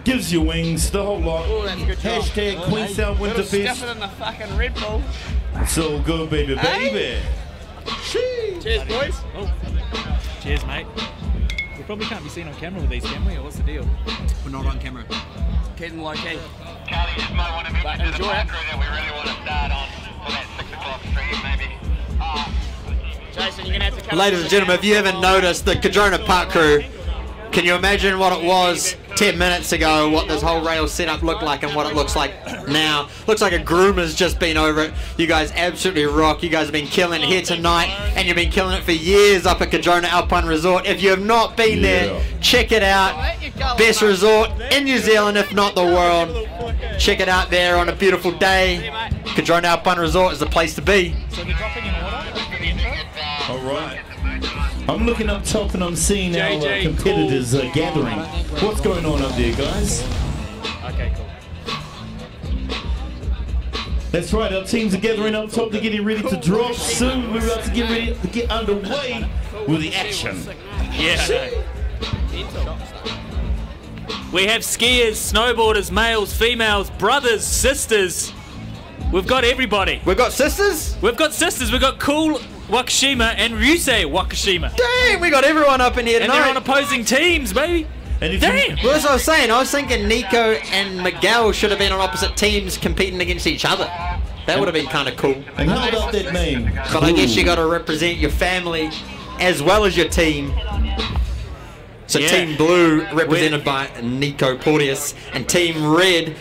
Gives you wings, the whole lot. Oh, that's a good job. Hashtag Queenstown Little Winterfest. stuff it in the fucking Red Bull. It's all good, baby, baby. Cheers, boys. Oh. Cheers, mate. We probably can't be seen on camera with these, can we? Or what's the deal? We're not on camera. Keeping low key. Charlie, just might want to mention to the enjoy park it. crew that we really want to start on for that 6 o'clock stream, maybe. Jason, you're going to have to come. Ladies and gentlemen, if you haven't noticed, the Cardrona Park crew, can you imagine what it was 10 minutes ago, what this whole rail setup looked like and what it looks like now? Looks like a groomer's just been over it. You guys absolutely rock. You guys have been killing it here tonight, and you've been killing it for years up at Cardrona Alpine Resort. If you have not been there, check it out. Best resort in New Zealand, if not the world. Check it out there on a beautiful day. Cardrona Alpine Resort is the place to be. So they're dropping in order for the intro? All right. I'm looking up top and I'm seeing our JJ, competitors gathering. What's going on up there, guys? Okay, cool. That's right, our teams are gathering up top. They're getting ready to drop soon. We're about to get ready to get underway with the action. Yeah. We have skiers, snowboarders, males, females, brothers, sisters. We've got everybody. We've got sisters? We've got sisters. We've got Cool Wakashima and Ryusei Wakashima. Dang, we got everyone up in here And tonight. they're on opposing teams, baby. And if Damn. Well, that's what I was saying. I was thinking Nico and Miguel should have been on opposite teams competing against each other. That would have been kind of cool. And how about that name? But I guess you got to represent your family as well as your team. So Yeah. Team Blue represented by Nico Porteous, and Team Red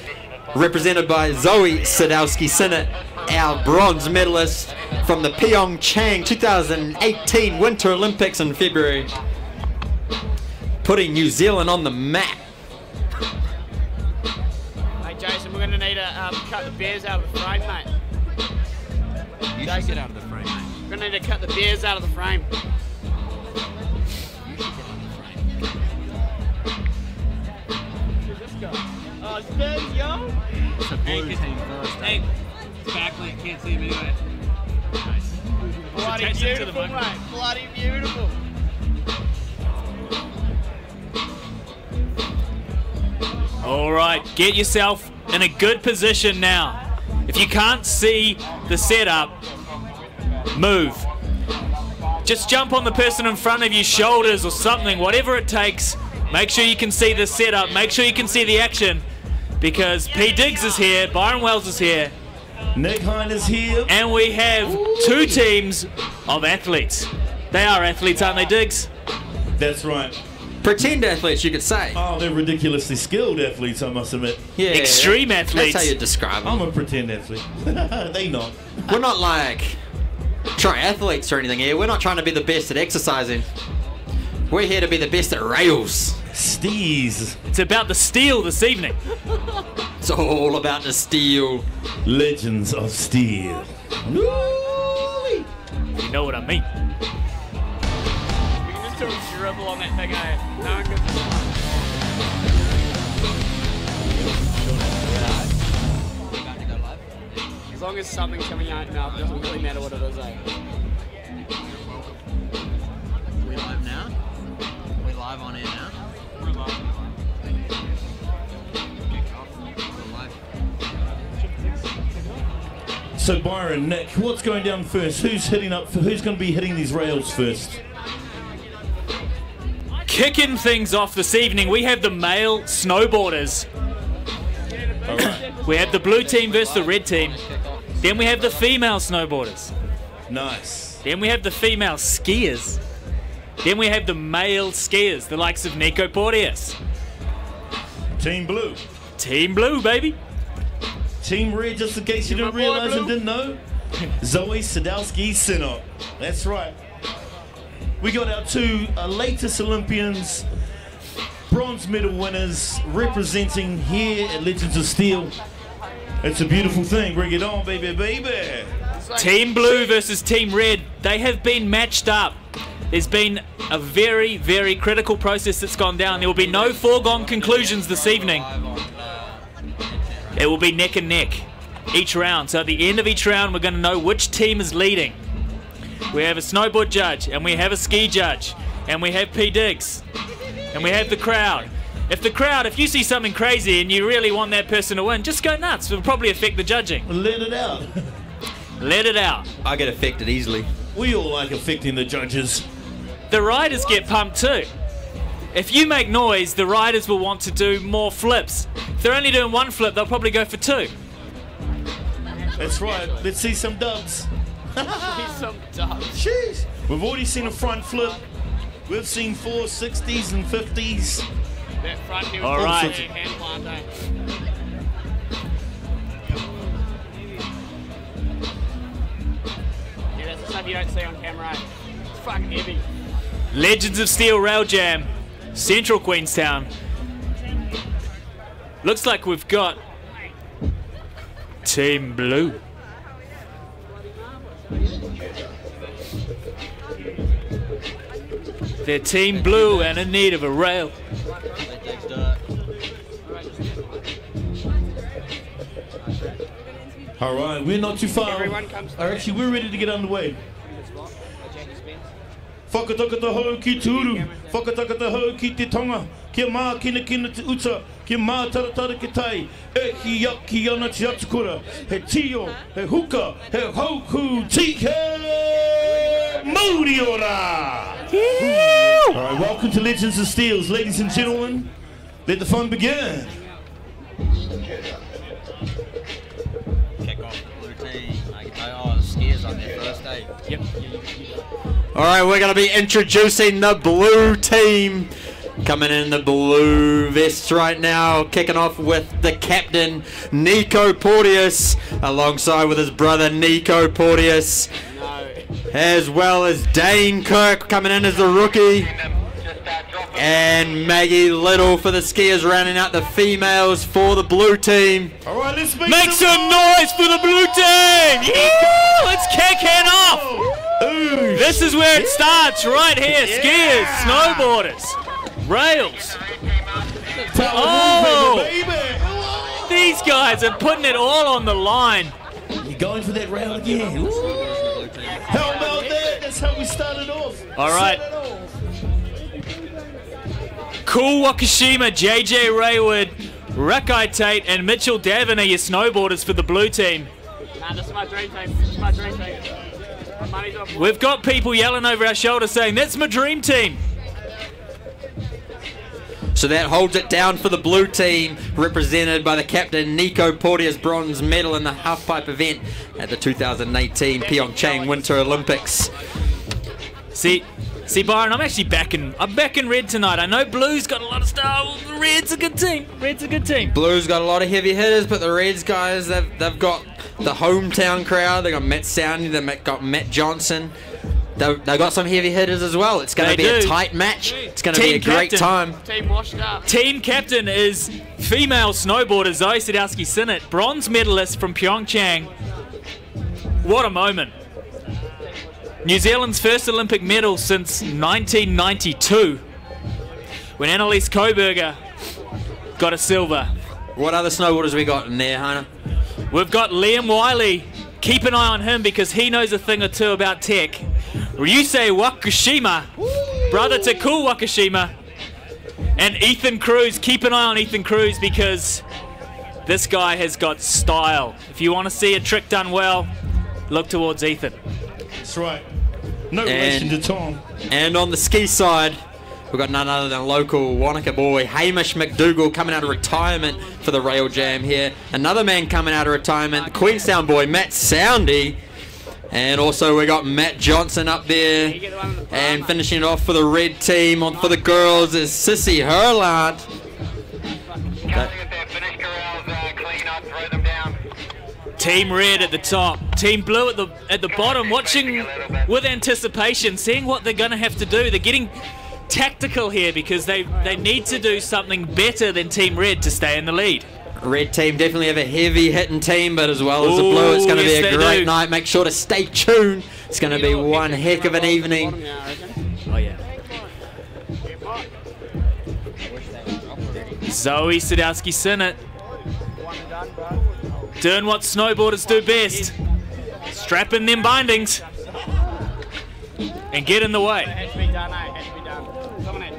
represented by Zoe Sadowski-Sinnott, our bronze medalist from the Pyeongchang 2018 Winter Olympics in February, putting New Zealand on the map. Hey, Jason, we're going to need to cut the beers out of the frame, mate. You should get out of the frame, mate. We're going to need to cut the beers out of the frame. Oh, Spurs, yo. It's a blue team first. Hey, backlit, can't see him anyway. Nice. Bloody beautiful, mate. Bloody beautiful. All right, get yourself in a good position now. If you can't see the setup, move. Just jump on the person in front of you, shoulders or something, whatever it takes. Make sure you can see the setup, make sure you can see the action, because P. Diggs is here, Byron Wells is here. Nick Hine is here. And we have two teams of athletes. They are athletes, aren't they, Diggs? That's right. Pretend athletes, you could say. Oh, they're ridiculously skilled athletes, I must admit. Yeah. Extreme athletes. That's how you describe them. I'm a pretend athlete. They not. We're not like triathletes or anything here. We're not trying to be the best at exercising. We're here to be the best at rails. Steez. It's about the steel this evening. It's all about the steel. Legends of Steel. Woo-wee. You know what I mean. We can just do a dribble on that thing, eh? No one gets As long as something's coming out now, it doesn't really matter what it is, eh? We live now? We live on air now? We're live. So Byron, Nick, what's going down first? Who's hitting up? Who's going to be hitting these rails first? Kicking things off this evening, we have the male snowboarders. All right. We have the blue team versus the red team. Then we have the female snowboarders. Nice. Then we have the female skiers. Then we have the male skiers, the likes of Nico Porteous. Team Blue. Team Blue, baby. Team Red, just in case you didn't realize and didn't know, Zoe Sadowski-Sinop. That's right. We got our two latest Olympians, bronze medal winners, representing here at Legends of Steel. It's a beautiful thing. Bring it on, baby, baby. Team Blue versus Team Red. They have been matched up. There's been a very, very critical process that's gone down. There will be no foregone conclusions this evening. It will be neck and neck each round. So at the end of each round, we're going to know which team is leading. We have a snowboard judge, and we have a ski judge, and we have P. Diggs, and we have the crowd. If you see something crazy and you really want that person to win, just go nuts. It'll probably affect the judging. Let it out. Let it out. I get affected easily. We all like affecting the judges. The riders get pumped too. If you make noise, the riders will want to do more flips. If they're only doing one flip, they'll probably go for two. That's right. Let's see some dubs. Some dubs. Jeez. We've already seen a front flip. We've seen 460s and 50s. That front heel All right. hand plant, eh? Yeah, that's the stuff you don't see on camera, eh? It's fucking heavy. Legends of Steel Rail Jam, Central Queenstown. Looks like we've got Team Blue. They're Team Blue and in need of a rail. All right, we're not too far. Everyone comes to Actually, we're ready to get underway. Whakataka ho ki turu, whakataka ho ki te tonga, kia mā kina kina te uta, kia mā taratara ki tai, e ki yak ki ana te atukura, he tio, he huka, he hauku, tike, mauri ora! All right, welcome to Legends of Steels, ladies and gentlemen. Let the fun begin. Kick off the blue team. Oh, the skiers on their first day. Yep. All right, we're going to be introducing the blue team. Coming in the blue vests right now, kicking off with the captain, Nico Porteous, alongside with his brother, Nico Porteous, as well as Dane Kirk coming in as the rookie, and Maggie Little for the skiers, rounding out the females for the blue team. All right, let's Make some noise for the blue team! Yeah! Let's kick it off! Ooh, This is where it starts, right here. Skiers, snowboarders, rails. Power Oh! move, baby, guys are putting it all on the line. You're going for that round again. Ooh. How about that? That's how we started off. All right. Cool Wakashima, JJ Raywood, Rakai Tate, and Mitchell Davin are your snowboarders for the blue team. Nah, this is my dream team. This is my dream team. My money's off. We've got people yelling over our shoulder saying, that's my dream team. So that holds it down for the blue team, represented by the captain Nico Porteous, bronze medal in the halfpipe event at the 2018 Pyeongchang Winter Olympics. See, Byron, I'm actually back in red tonight. I know blue's got a lot of style. Red's a good team. Red's a good team. Blue's got a lot of heavy hitters, but the Reds guys, they've got the hometown crowd. They got Matt Sowney, they've got Matt Johnson. They've got some heavy hitters as well. It's going to be a tight match. It's going to be a great time. Team washed up. Team captain is female snowboarder Zoe Sadowski-Sinnott, bronze medalist from Pyeongchang. What a moment. New Zealand's first Olympic medal since 1992, when Annalise Koberger got a silver. What other snowboarders we got in there, Hannah? We've got Liam Wiley. Keep an eye on him because he knows a thing or two about tech. Ryusei Wakashima, brother to Cool Wakashima. And Ethan Cruz. Keep an eye on Ethan Cruz because this guy has got style. If you want to see a trick done well, look towards Ethan. That's right. No relation to Tom. And on the ski side, we've got none other than local Wanaka boy Hamish McDougall coming out of retirement for the Rail Jam here. Another man coming out of retirement, the Queenstown boy Matt Sowney. And also we got Matt Johnson up there. And finishing it off for the red team for the girls is Sissy Hurland. Team red at the top, team blue at the bottom, watching with anticipation, seeing what they're going to have to do. They're getting tactical here because they need to do something better than team red to stay in the lead. Red team definitely have a heavy hitting team, but as well as the blue, it's going to be a great night. Make sure to stay tuned. It's going to be one heck of an evening. Oh yeah. Zoe Sadowski-Sinnott doing what snowboarders do best. Strap in them bindings and get in the way. It has to be done, eh? It has to be done. Dominate.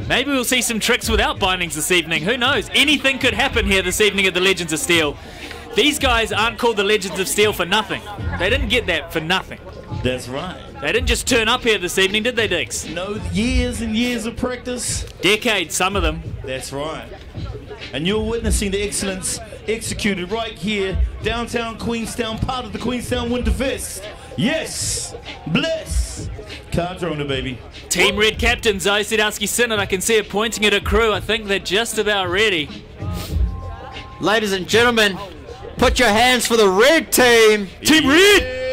Maybe we'll see some tricks without bindings this evening. Who knows? Anything could happen here this evening at the Legends of Steel. These guys aren't called the Legends of Steel for nothing. They didn't get that for nothing. That's right. They didn't just turn up here this evening, did they, Diggs? No, years and years of practice. Decades, some of them. That's right. And you're witnessing the excellence executed right here, downtown Queenstown, part of the Queenstown Winterfest. Yes, bless. Cardrona, baby. Team Red captain Zoe Sadowski-Sinnott, I can see her pointing at her crew. I think they're just about ready. Ladies and gentlemen, put your hands for the red team. Team Red!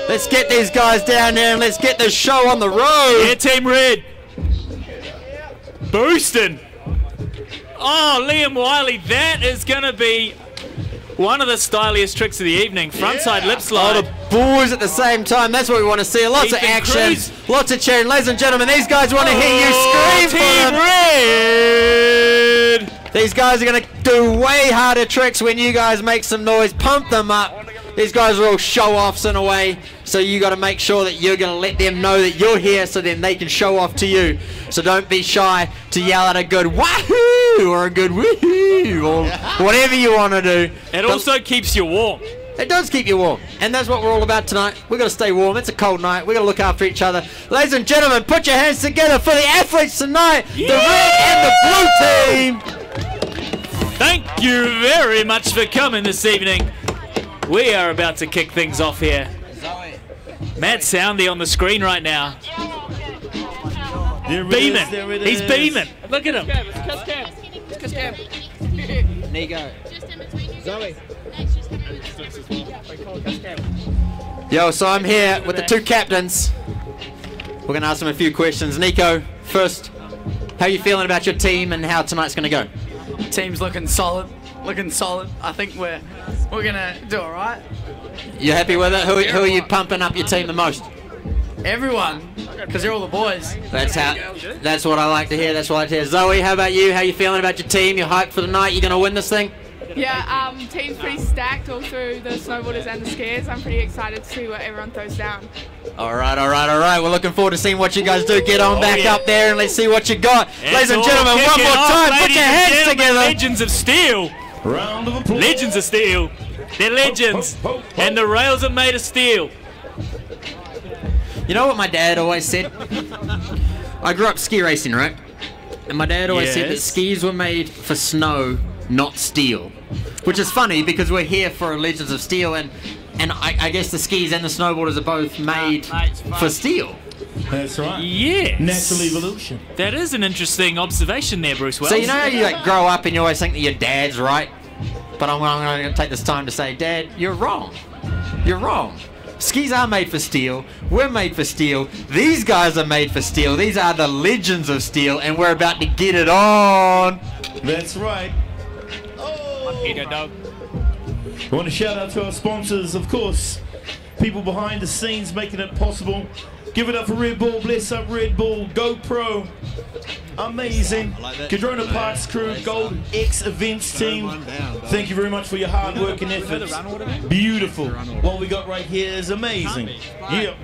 Let's get these guys down there and let's get this show on the road. Yeah, Team Red. Boosting. Oh, Liam Wiley, that is going to be one of the styliest tricks of the evening. Frontside lip slide. Oh, the boys at the same time. That's what we want to see. Lots of action, Cruz. lots of cheering. Ladies and gentlemen, these guys want to hear you scream for Team them. Red. These guys are going to do way harder tricks when you guys make some noise. Pump them up. These guys are all show-offs in a way, so you got to make sure that you're going to let them know that you're here so then they can show off to you. So don't be shy to yell at a good wahoo or a good woohoo or whatever you want to do. It also keeps you warm. It does keep you warm, and that's what we're all about tonight. We've got to stay warm. It's a cold night. We've got to look after each other. Ladies and gentlemen, put your hands together for the athletes tonight, the red and the blue team. Thank you very much for coming this evening. We are about to kick things off here. Matt Sowney on the screen right now. Beaming. He's beaming. Look at him. Kiss cam. Nico. Zoe. Yo, so I'm here with the two captains. We're going to ask them a few questions. Nico, first, how are you feeling about your team and how tonight's going to go? Team's looking solid. I think we're gonna do all right. You happy with it? Who are you pumping up your team the most? Everyone. Because you're all the boys. That's what I like to hear. That's what I like to hear. Zoe, how about you? How you feeling about your team? You hyped for the night? You going to win this thing? Yeah, team's pretty stacked all through the snowboarders and the skiers. I'm pretty excited to see what everyone throws down. All right. We're looking forward to seeing what you guys do. Get on back up there and let's see what you got. Ladies and gentlemen, one more time, put your hands together. Legends of Steel. Round of applause. Legends of Steel. They're legends. And the rails are made of steel. You know what my dad always said? I grew up ski racing, right? And my dad always said that skis were made for snow, not steel. Which is funny because we're here for Legends of Steel, and I guess the skis and the snowboarders are both made for steel. That's right. Yes. Natural evolution. That is an interesting observation there, Bruce Wells. So you know how you like grow up and you always think that your dad's right? But I'm going to take this time to say, Dad, you're wrong. You're wrong. Skis are made for steel. We're made for steel. These guys are made for steel. These are the Legends of Steel, and we're about to get it on. That's right. Here you go, dog. I want to shout out to our sponsors, of course. People behind the scenes making it possible. Give it up for Red Bull. Bless up Red Bull. GoPro. Amazing. Cardrona Parks crew. Gold X Events team. Thank you very much for your hard work and efforts. Beautiful. What we got right here is amazing. Yeah.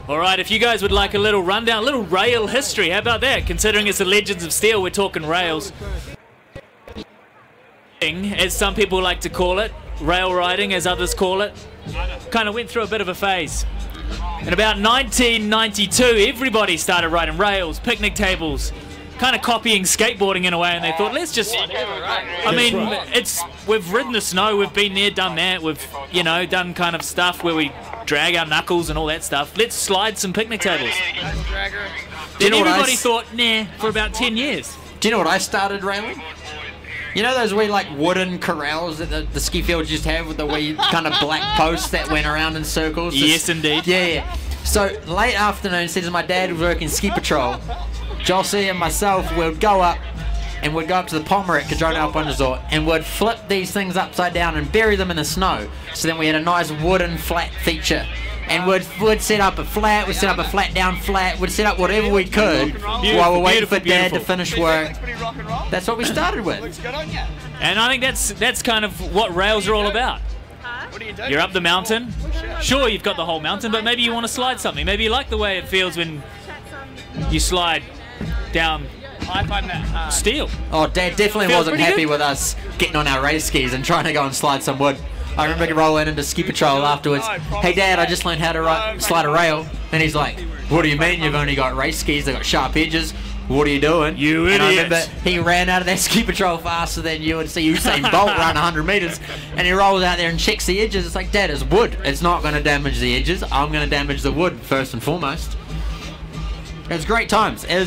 All right, if you guys would like a little rundown, a little rail history, how about that? Considering it's the Legends of Steel, we're talking rails. As some people like to call it, rail riding as others call it, kind of went through a bit of a phase. In about 1992, everybody started riding rails, picnic tables, kind of copying skateboarding in a way, and they thought, let's just, I mean, we've ridden the snow, we've been there, done that, we've, you know, done kind of stuff where we drag our knuckles and all that stuff. Let's slide some picnic tables. Then everybody thought, nah, for about 10 years. Do you know what I started railing? You know those wee like wooden corrals that the ski fields used to have with the wee kind of black posts that went around in circles? Yes, indeed. Yeah. So late afternoon, since my dad was working ski patrol, Jossie and myself would go up and we'd go up to the Palmer at Cardrona Alpine Resort and would flip these things upside down and bury them in the snow. So then we had a nice wooden flat feature. And we'd set up a flat, we'd set up a flat down flat, we'd set up whatever we could while we're waiting for Dad to finish work. That's what we started with. And I think that's kind of what rails are all about. You're up the mountain. Sure, you've got the whole mountain, but maybe you want to slide something. Maybe you like the way it feels when you slide down steel. Oh, Dad definitely wasn't happy with us getting on our race skis and trying to go and slide some wood. I remember rolling into ski patrol afterwards. Hey Dad, I just learned how to slide a rail. And he's like, what do you mean you've only got race skis? They've got sharp edges. What are you doing? You idiot. And I remember he ran out of that ski patrol faster than you would see Usain Bolt run 100 meters. And he rolls out there and checks the edges. It's like, Dad, it's wood. It's not going to damage the edges. I'm going to damage the wood first and foremost. It was great times. It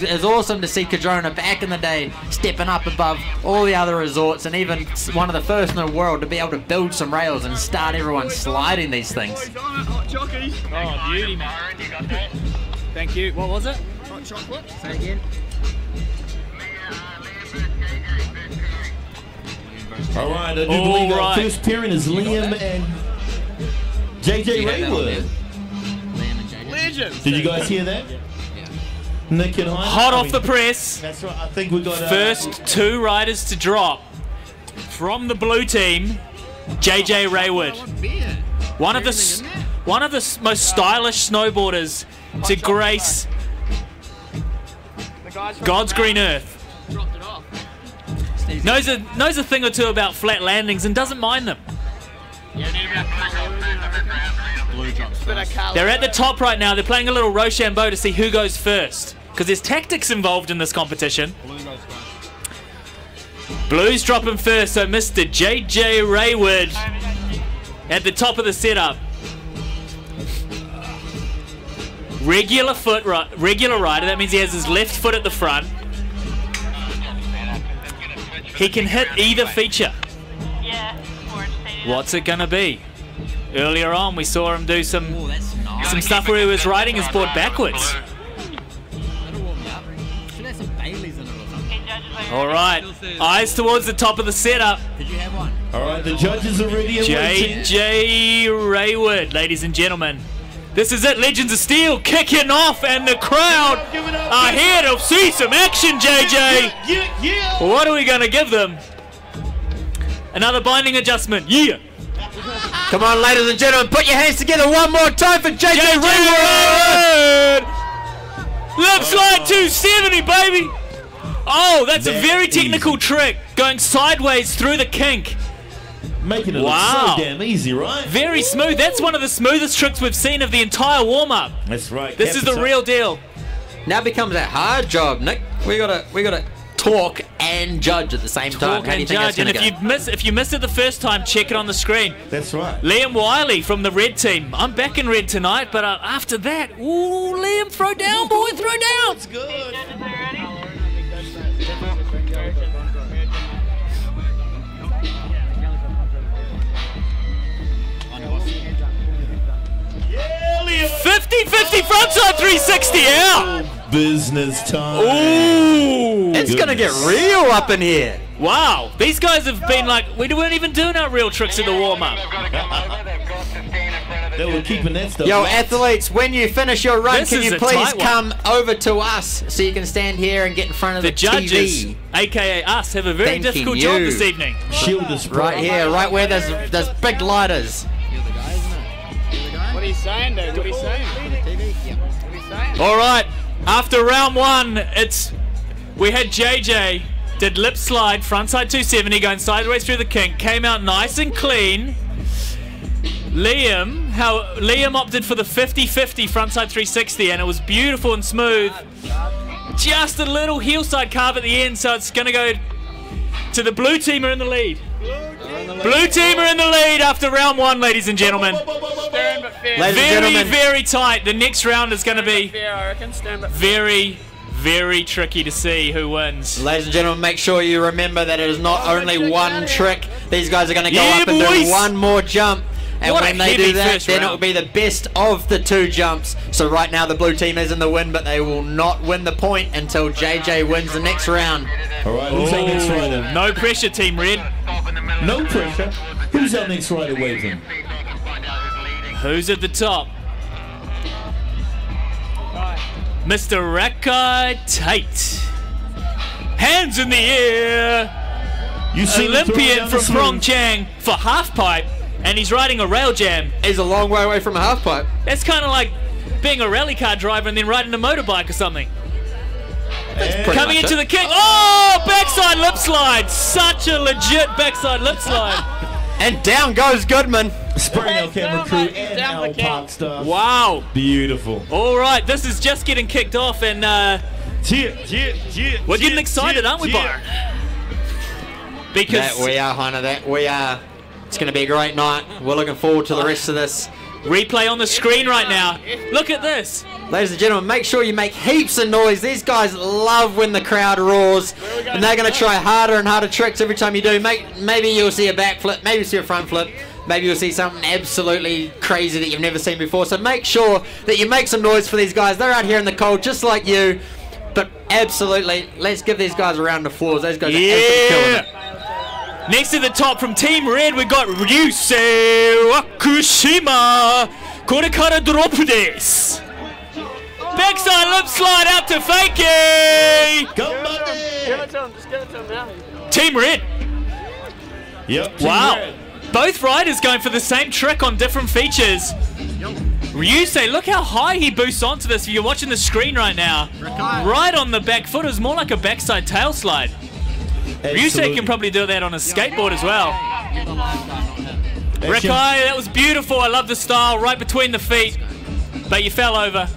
was awesome to see Cardrona back in the day stepping up above all the other resorts and even one of the first in the world to be able to build some rails and start everyone sliding these things. Oh, beauty, man. Thank you. What was it? Hot chocolate. Say again. All right, I do believe our first pairing is Liam and JJ Raywood. Legends. Did you guys hear that? Nick and Hot off the press. That's right. I think we got first two riders to drop from the blue team. JJ Raywood, one of the most stylish snowboarders to grace God's green earth. Knows a thing or two about flat landings and doesn't mind them. They're at the top right now. They're playing a little Rochambeau to see who goes first, because there's tactics involved in this competition. Blue's dropping first, so Mr. JJ Raywood at the top of the setup. Regular rider, that means he has his left foot at the front. He can hit either feature. What's it gonna be? Earlier on, we saw him do some stuff where he was riding his board backwards. All right, eyes towards the top of the setup. Did you have one? All right, the judges are ready and waiting. JJ Rayward, ladies and gentlemen. This is it, Legends of Steel kicking off, and the crowd are here to see some action, JJ. Yeah. What are we going to give them? Another binding adjustment, yeah. Come on, ladies and gentlemen, put your hands together one more time for JJ Rayward. Lip slide 270, baby. Oh, that's a very technical trick, going sideways through the kink. Making it look so damn easy, right? Very smooth. That's one of the smoothest tricks we've seen of the entire warm-up. That's right. This is the real deal. Now becomes a hard job, Nick. We gotta talk and judge at the same time. How do you think that's gonna go? If you missed it the first time, check it on the screen. That's right. Liam Wiley from the red team. I'm back in red tonight, but after that, ooh, Liam, throw down, boy, throw down. That's good. Yeah, 50-50 frontside 360 out. Business time. Ooh. It's gonna get real up in here. Wow, these guys have been like, we weren't even doing our real tricks in the warm-up. They were keeping that stuff. Yo, athletes, when you finish your run, can you please tight come over to us so you can stand here and get in front of the judges, TV? aka us, have a very difficult job this evening. Shield us right here, right where there's big lighters. What are you saying, dude? What are you saying? All right, after round one, we had JJ did lip slide frontside 270 going sideways through the kink, came out nice and clean. Liam opted for the 50-50 frontside 360, and it was beautiful and smooth. Just a little heel side carve at the end, so it's gonna go to the blue teamer in the lead. Blue teamer in the lead after round one, ladies and gentlemen. Very tight. The next round is going to be very, very tricky to see who wins. Ladies and gentlemen, make sure you remember that it is not only one trick. These guys are going to go up and do one more jump. And when they do that, then it will be the best of the two jumps. So right now the blue team is in the win, but they will not win the point until JJ wins the next round. All right, who's our next rider? No pressure, Team Red. No pressure. Who's our next rider waving? Who's at the top? Mr. Rakai Tate. Hands in the air. You see Olympian from Pyeongchang for half pipe, and he's riding a rail jam. He's a long way away from a half pipe. That's kind of like being a rally car driver and then riding a motorbike or something. Coming into the kick. Oh, backside lip slide. Such a legit backside lip slide. And down goes Goodman. Spraying our camera crew and our park staff. Wow. Beautiful. All right, this is just getting kicked off, and we're getting excited, aren't we, Byron? Because we are, Hunter. We are. It's going to be a great night. We're looking forward to the rest of this. Replay on the screen right now. Look at this. Ladies and gentlemen, make sure you make heaps of noise. These guys love when the crowd roars, and they're going to try harder and harder tricks every time you do. Maybe you'll see a backflip, maybe you'll see a front flip, maybe you'll see something absolutely crazy that you've never seen before. So make sure that you make some noise for these guys. They're out here in the cold just like you, but absolutely, let's give these guys a round of applause. Those guys are absolutely killing it. Next to the top from Team Red, we've got Ryusei Wakushima. Korekara drop desu. Backside lip slide out to Fakey. Go, buddy. Give it to him. Just give it to him now. Team Red. Yep. Wow. Red. Both riders going for the same trick on different features. Ryusei, look how high he boosts onto this. If you're watching the screen right now, right on the back foot is more like a backside tail slide. Ryusei can probably do that on a skateboard as well. Rikai, that was beautiful. I love the style, right between the feet. But you fell over.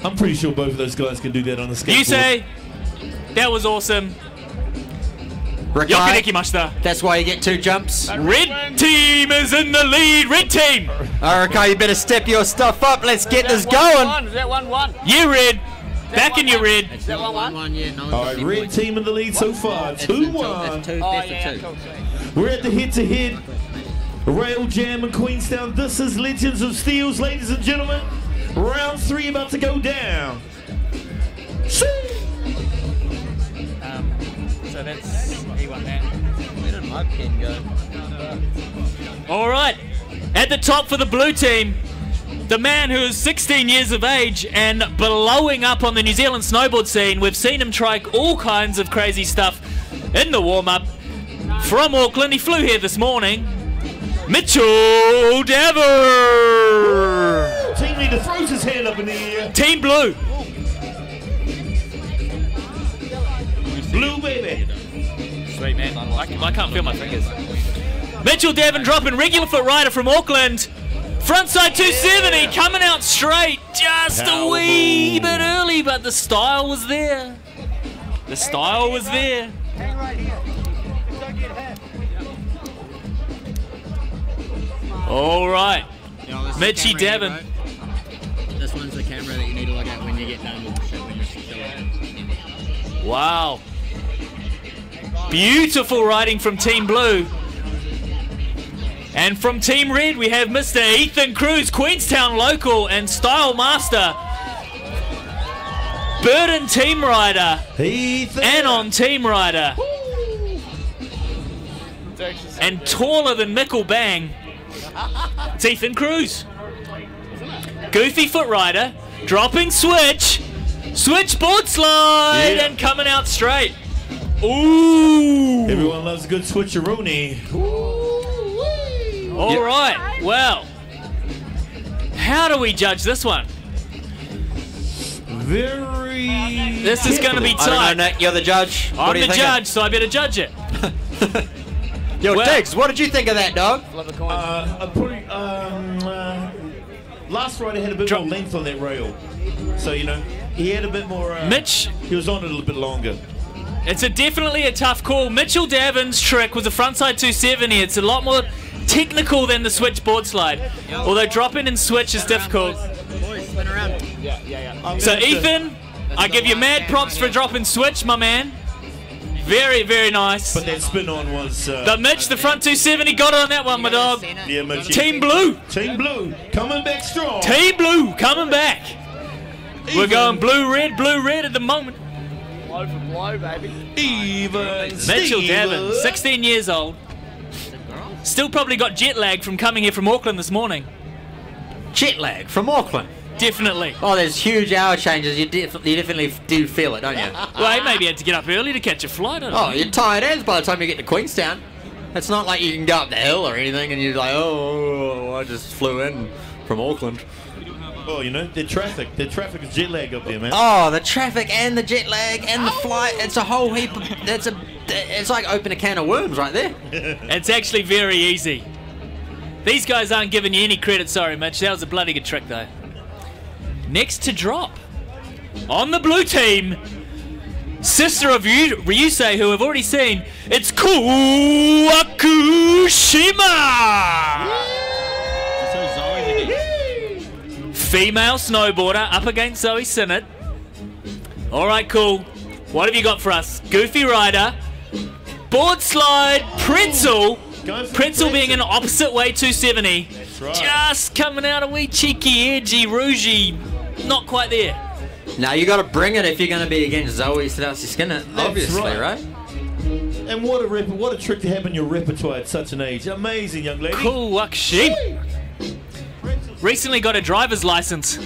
I'm pretty sure both of those guys can do that on a skateboard. Ryusei, that was awesome. Rikai, that's why you get two jumps. Red team is in the lead. Red team. All right, Rikai, you better step your stuff up. Let's get this going. Is that 1-1? You Red. Back in your Red. Is that 1-1? Yeah, no. All right, Red team in the lead so far. 2-1. We're at the head-to-head Rail Jam in Queenstown. This is Legends of Steels, ladies and gentlemen. Round 3 about to go down. So that's he won that. I can go. All right, at the top for the blue team, the man who is 16 years of age and blowing up on the New Zealand snowboard scene. We've seen him try all kinds of crazy stuff in the warm-up. From Auckland, he flew here this morning. Mitchell Dever! Team leader throws his hand up in the air. Team Blue. Blue, baby. Sweet, man. I can't feel my fingers. Mitchell Devon dropping regular foot rider from Auckland. Frontside 270 coming out straight. Just a wee bit early, but the style was there. The style was there. Hang right here. Don't get hit. All right. Yo, this is Mitchy the camera Devon. here, bro. This one's the camera that you need to look at when you get done with the shit when you're chilling. Wow. Beautiful riding from Team Blue. And from Team Red, we have Mr. Ethan Cruz, Queenstown local and style master. Burden team rider. Ethan. And on team rider. And taller than Mickle Bang. It's Ethan Cruz. Goofy foot rider. Dropping switch. Switch board slide. And coming out straight. Ooh. Everyone loves a good switcheroony. All right, well, how do we judge this one? Very. This is going to be I don't tight. know, Nick. You're the judge. What I'm do you the think? judge, so I better judge it. Yo, Well- Diggs, what did you think of that, dog? Last rider had a bit more length on that rail, so you know he had a bit more. Mitch, He was on it a little bit longer. it's definitely a tough call. Mitchell Davon's trick was a frontside 270. It's a lot more technical than the switch board slide. Although dropping and switch is difficult. Boys, spin around. So Ethan, I give you mad props for dropping switch, my man. Very, very nice. But that spin on was. But Mitch, the front 270, got it on that one, my dog. Yeah, Mitch. Team Blue. Team Blue coming back strong. Team Blue coming back. We're going blue red at the moment. Blow for blow, baby. Even Mitchell Steven. Devon, 16 years old. Still probably got jet lag from coming here from Auckland this morning. Jet lag from Auckland. Definitely. Oh, there's huge hour changes. You definitely do feel it, don't you? Well, he maybe had to get up early to catch a flight. I don't Oh, know. you're tired as by the time you get to Queenstown. It's not like you can go up the hill or anything and you're like, oh, I just flew in from Auckland. Oh, you know, the traffic is jet lag up there, man. Oh, the traffic and the jet lag and the flight. It's a whole heap of, it's like open a can of worms right there. It's actually very easy. These guys aren't giving you any credit, sorry, Mitch. That was a bloody good trick, though. Next to drop, on the blue team, sister of Ryusei, who we've already seen, it's Kuwakushima! Female snowboarder up against Zoe Sinnott. All right, cool. What have you got for us? Goofy rider, board slide, pretzel. Pretzel being an opposite way 270. right. Just coming out a wee cheeky, edgy, rougey. Not quite there. Now you got to bring it if you're going to be against Zoe Skinner, obviously, right? And what a trick to have in your repertoire at such an age. Amazing, young lady. Cool Wakshim. Recently got a driver's license.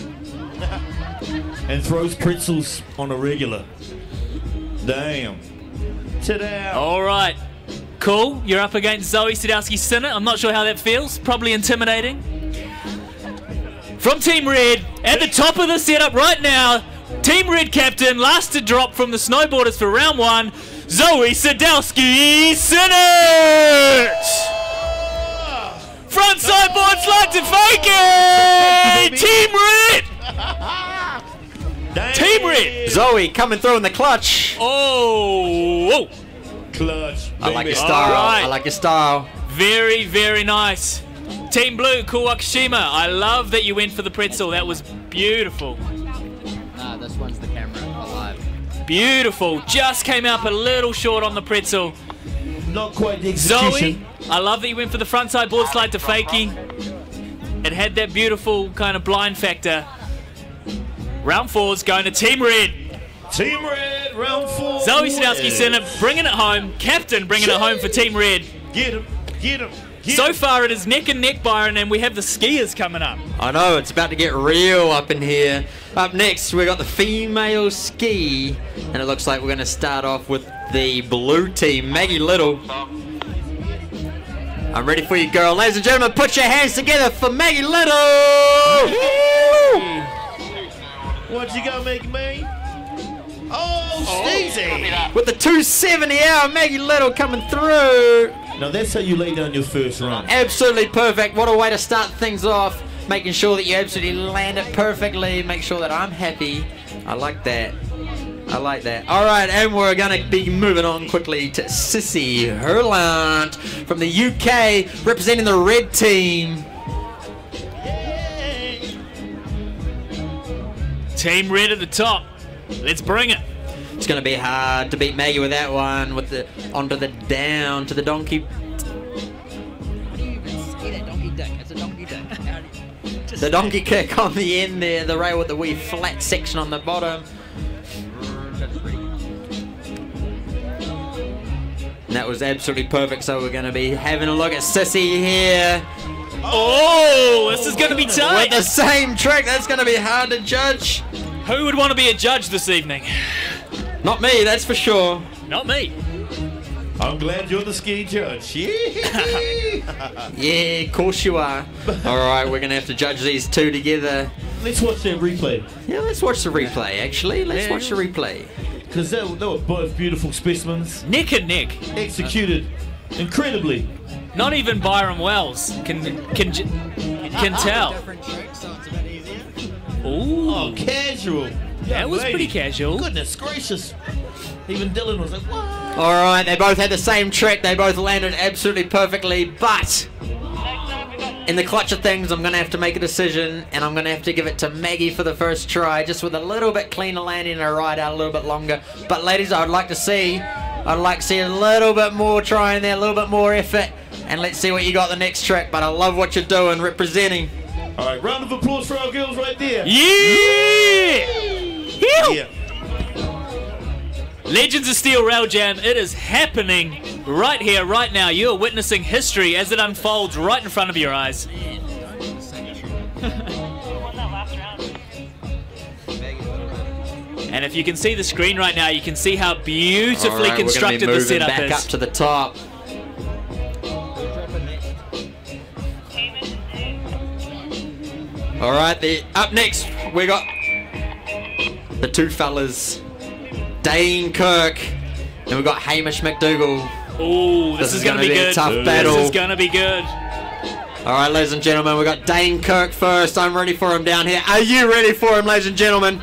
And throws pretzels on a regular. Damn. Ta-da. All right. Cool. You're up against Zoe Sadowski-Sinnott. I'm not sure how that feels. Probably intimidating. From Team Red, at the top of the setup right now, Team Red captain, last to drop from the Snowboarders for round one, Zoe Sadowski-Sinnott! Front side board slide to fake it! Team Red! Team Red! Zoe coming through in the clutch. Oh! Clutch. I like your baby. style. Alright. I like your style. Very, very nice. Team Blue, Kuwakishima. I love that you went for the pretzel. That was beautiful. Nah, this one's the camera alive. Beautiful. Just came up a little short on the pretzel. Not quite the execution. Zoe, I love that you went for the frontside board slide to fakie. It had that beautiful kind of blind factor. Round four's going to Team Red. Team Red, round four. Zoe Sadowski-Sinnott bringing it home. Captain bringing it home for Team Red. Get him. Get him. So far it is neck and neck, Byron, and we have the skiers coming up. I know, it's about to get real up in here. Up next, we got the female ski, and it looks like we're going to start off with the blue team, Maggie Little. I'm ready for you, girl. Ladies and gentlemen, put your hands together for Maggie Little! What you got, Maggie? Oh, Steezy! With the 270 hour, Maggie Little coming through. Now that's how you lay down your first run. Absolutely perfect. What a way to start things off. Making sure that you absolutely land it perfectly. Make sure that I'm happy. I like that. I like that. All right, and we're going to be moving on quickly to Sissy Herland from the UK, representing the red team. Team red at the top. Let's bring it. It's going to be hard to beat Maggie with that one. With the onto the down to the donkey. How do you even say that donkey dick? It's a donkey dick. The donkey kick on the end there. The rail with the wee flat section on the bottom. And that was absolutely perfect. So we're going to be having a look at Sissy here. Oh, this is going to be tight. With the same trick, that's going to be hard to judge. Who would want to be a judge this evening? Not me, that's for sure. Not me. I'm glad you're the ski judge. Yeah, of course you are. All right, we're going to have to judge these two together. Let's watch that replay. Yeah, let's watch the replay, actually. Let's watch the replay. Because they were both beautiful specimens. Neck and neck. Executed incredibly. Not even Byron Wells can tell. Different tricks, so it's a bit easier. Ooh. Oh, casual. That was pretty casual. Goodness gracious. Even Dylan was like, what? All right, they both had the same trick. They both landed absolutely perfectly, but in the clutch of things, I'm going to have to make a decision, and I'm going to have to give it to Maggie for the first try, just with a little bit cleaner landing and a ride out a little bit longer. But ladies, I'd like to see a little bit more trying there, a little bit more effort, and let's see what you got the next trick. But I love what you're doing, representing. All right, round of applause for our girls right there. Yeah! Legends of Steel Rail Jam, it is happening right here, right now. You are witnessing history as it unfolds right in front of your eyes. And if you can see the screen right now, you can see how beautifully constructed the setup back is. Up to the top. All right, up next we got the two fellas, Dane Kirk, and we've got Hamish McDougall. Ooh, this is going to be good. A tough battle. This is going to be good. All right, ladies and gentlemen, we've got Dane Kirk first. I'm ready for him down here. Are you ready for him, ladies and gentlemen?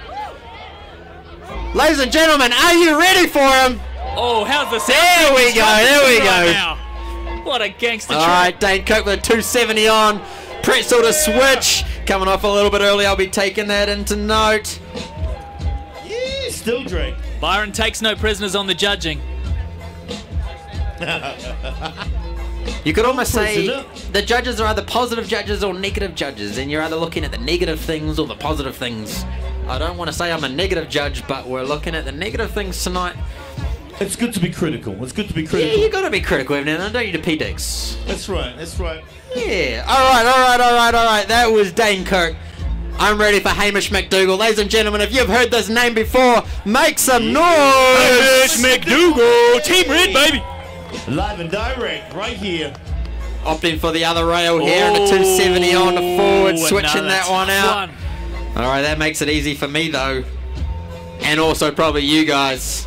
Ladies and gentlemen, are you ready for him? Oh, how's the sound? There we go, there we go. Now. What a gangster trick. All right, Dane Kirk with a 270 on. Pretzel to switch. Coming off a little bit early. I'll be taking that into note. Yeah, still Drake. Byron takes no prisoners on the judging. You could almost say the judges are either positive judges or negative judges, and you're either looking at the negative things or the positive things. I don't want to say I'm a negative judge, but we're looking at the negative things tonight. It's good to be critical. It's good to be critical. Yeah, you got to be critical every now and then, don't you, to P-Dicks? That's right, that's right. Yeah. All right. That was Dane Kirk. I'm ready for Hamish McDougall. Ladies and gentlemen, if you've heard this name before, make some noise! Hamish McDougall! Team Red, baby! Live and direct, right here. Opting for the other rail here and a 270 on the forward, switching that one out. All right, that makes it easy for me, though. And also probably you guys.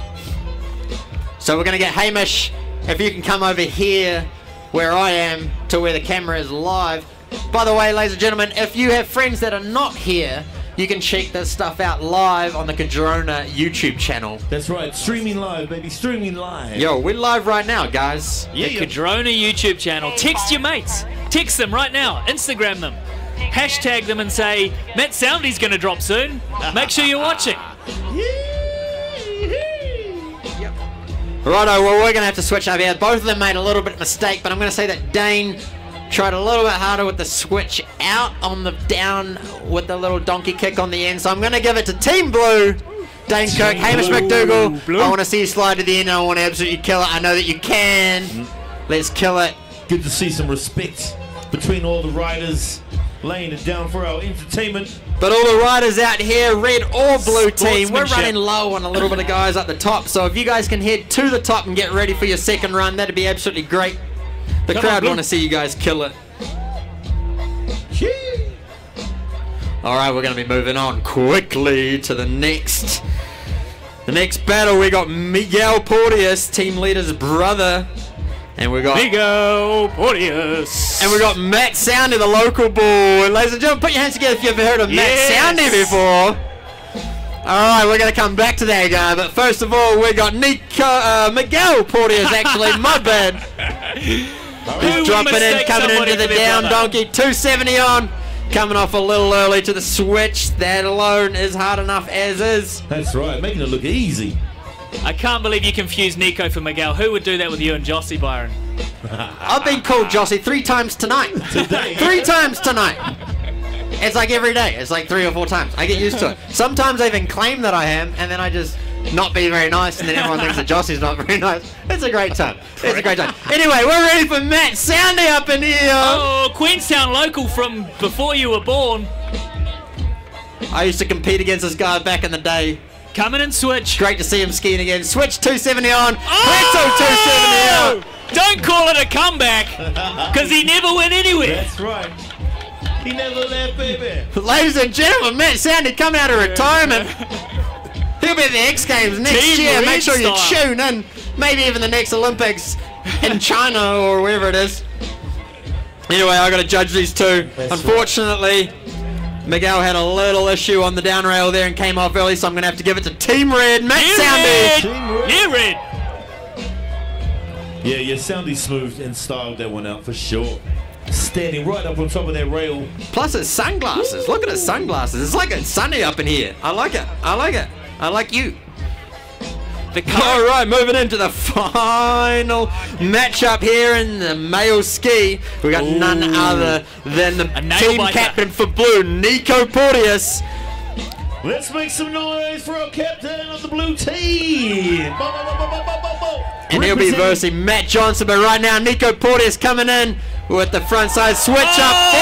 So we're going to get Hamish, if you can come over here where I am to where the camera is live. By the way, ladies and gentlemen, if you have friends that are not here, you can check this stuff out live on the Cardrona YouTube channel. That's right, streaming live, baby, streaming live. Yo, we're live right now, guys. The Cardrona YouTube channel. Text your mates. Text them right now. Instagram them. Hashtag them and say, Matt Soundy's going to drop soon. Make sure you're watching. Righto, well, we're going to have to switch up here. Both of them made a little bit of mistake, but I'm going to say that Dane tried a little bit harder with the switch out on the down with the little donkey kick on the end. So I'm going to give it to Team Blue. Dane Kirk, Hamish McDougall. I want to see you slide to the end. I want to absolutely kill it. I know that you can. Let's kill it. Good to see some respect between all the riders laying it down for our entertainment. But all the riders out here, red or blue team, we're Sportsmanship. running low on a little bit of guys at the top. So if you guys can head to the top and get ready for your second run, that'd be absolutely great. The Come crowd on, Blue. want to see you guys kill it. All right, we're going to be moving on quickly to the next battle. We got Miguel Porteous, team leader's brother. And we got Nico Porteous. And we got Matt Soundy, the local boy. Ladies and gentlemen, put your hands together if you've ever heard of Matt Soundy before. Alright, we're going to come back to that guy. But first of all, we got Miguel Porteous, actually. My bad. He's dropping in, coming into the down donkey. 270 on. Coming off a little early to the switch. That alone is hard enough as is. That's right, making it look easy. I can't believe you confused Nico for Miguel. Who would do that with you and Jossie, Byron? I've been called Jossie 3 times tonight. Today. 3 times tonight. It's like every day. It's like 3 or 4 times. I get used to it. Sometimes I even claim that I am, and then I just not be very nice, and then everyone thinks that Jossie's not very nice. It's a great time. It's a great time. Anyway, we're ready for Matt Soundy up in here. Oh, Queenstown local from before you were born. I used to compete against this guy back in the day. Coming and switch. Great to see him skiing again. Switch 270 on. Oh! 270 out. Don't call it a comeback, because he never went anywhere. That's right. He never left, baby. Ladies and gentlemen, Matt Soundy coming out of retirement. He'll be at the X Games next Team year. Red Make sure you style. tune in. Maybe even the next Olympics in China or wherever it is. Anyway, I got to judge these two. That's Unfortunately, Miguel had a little issue on the down rail there and came off early, so I'm going to have to give it to Team Red. Matt Soundy. Team Red. Yeah, Red. Yeah, Soundy smoothed and styled that one out for sure. Standing right up on top of that rail. Plus his sunglasses. Look at his sunglasses. It's like it's sunny up in here. I like it. I like it. I like you. All right, moving into the final matchup here in the male ski. We got none other than the team captain for blue, Nico Porteous. Let's make some noise for our captain of the blue team. And he'll be versing Matt Johnson, but right now Nico Porteous coming in with the front side switch up,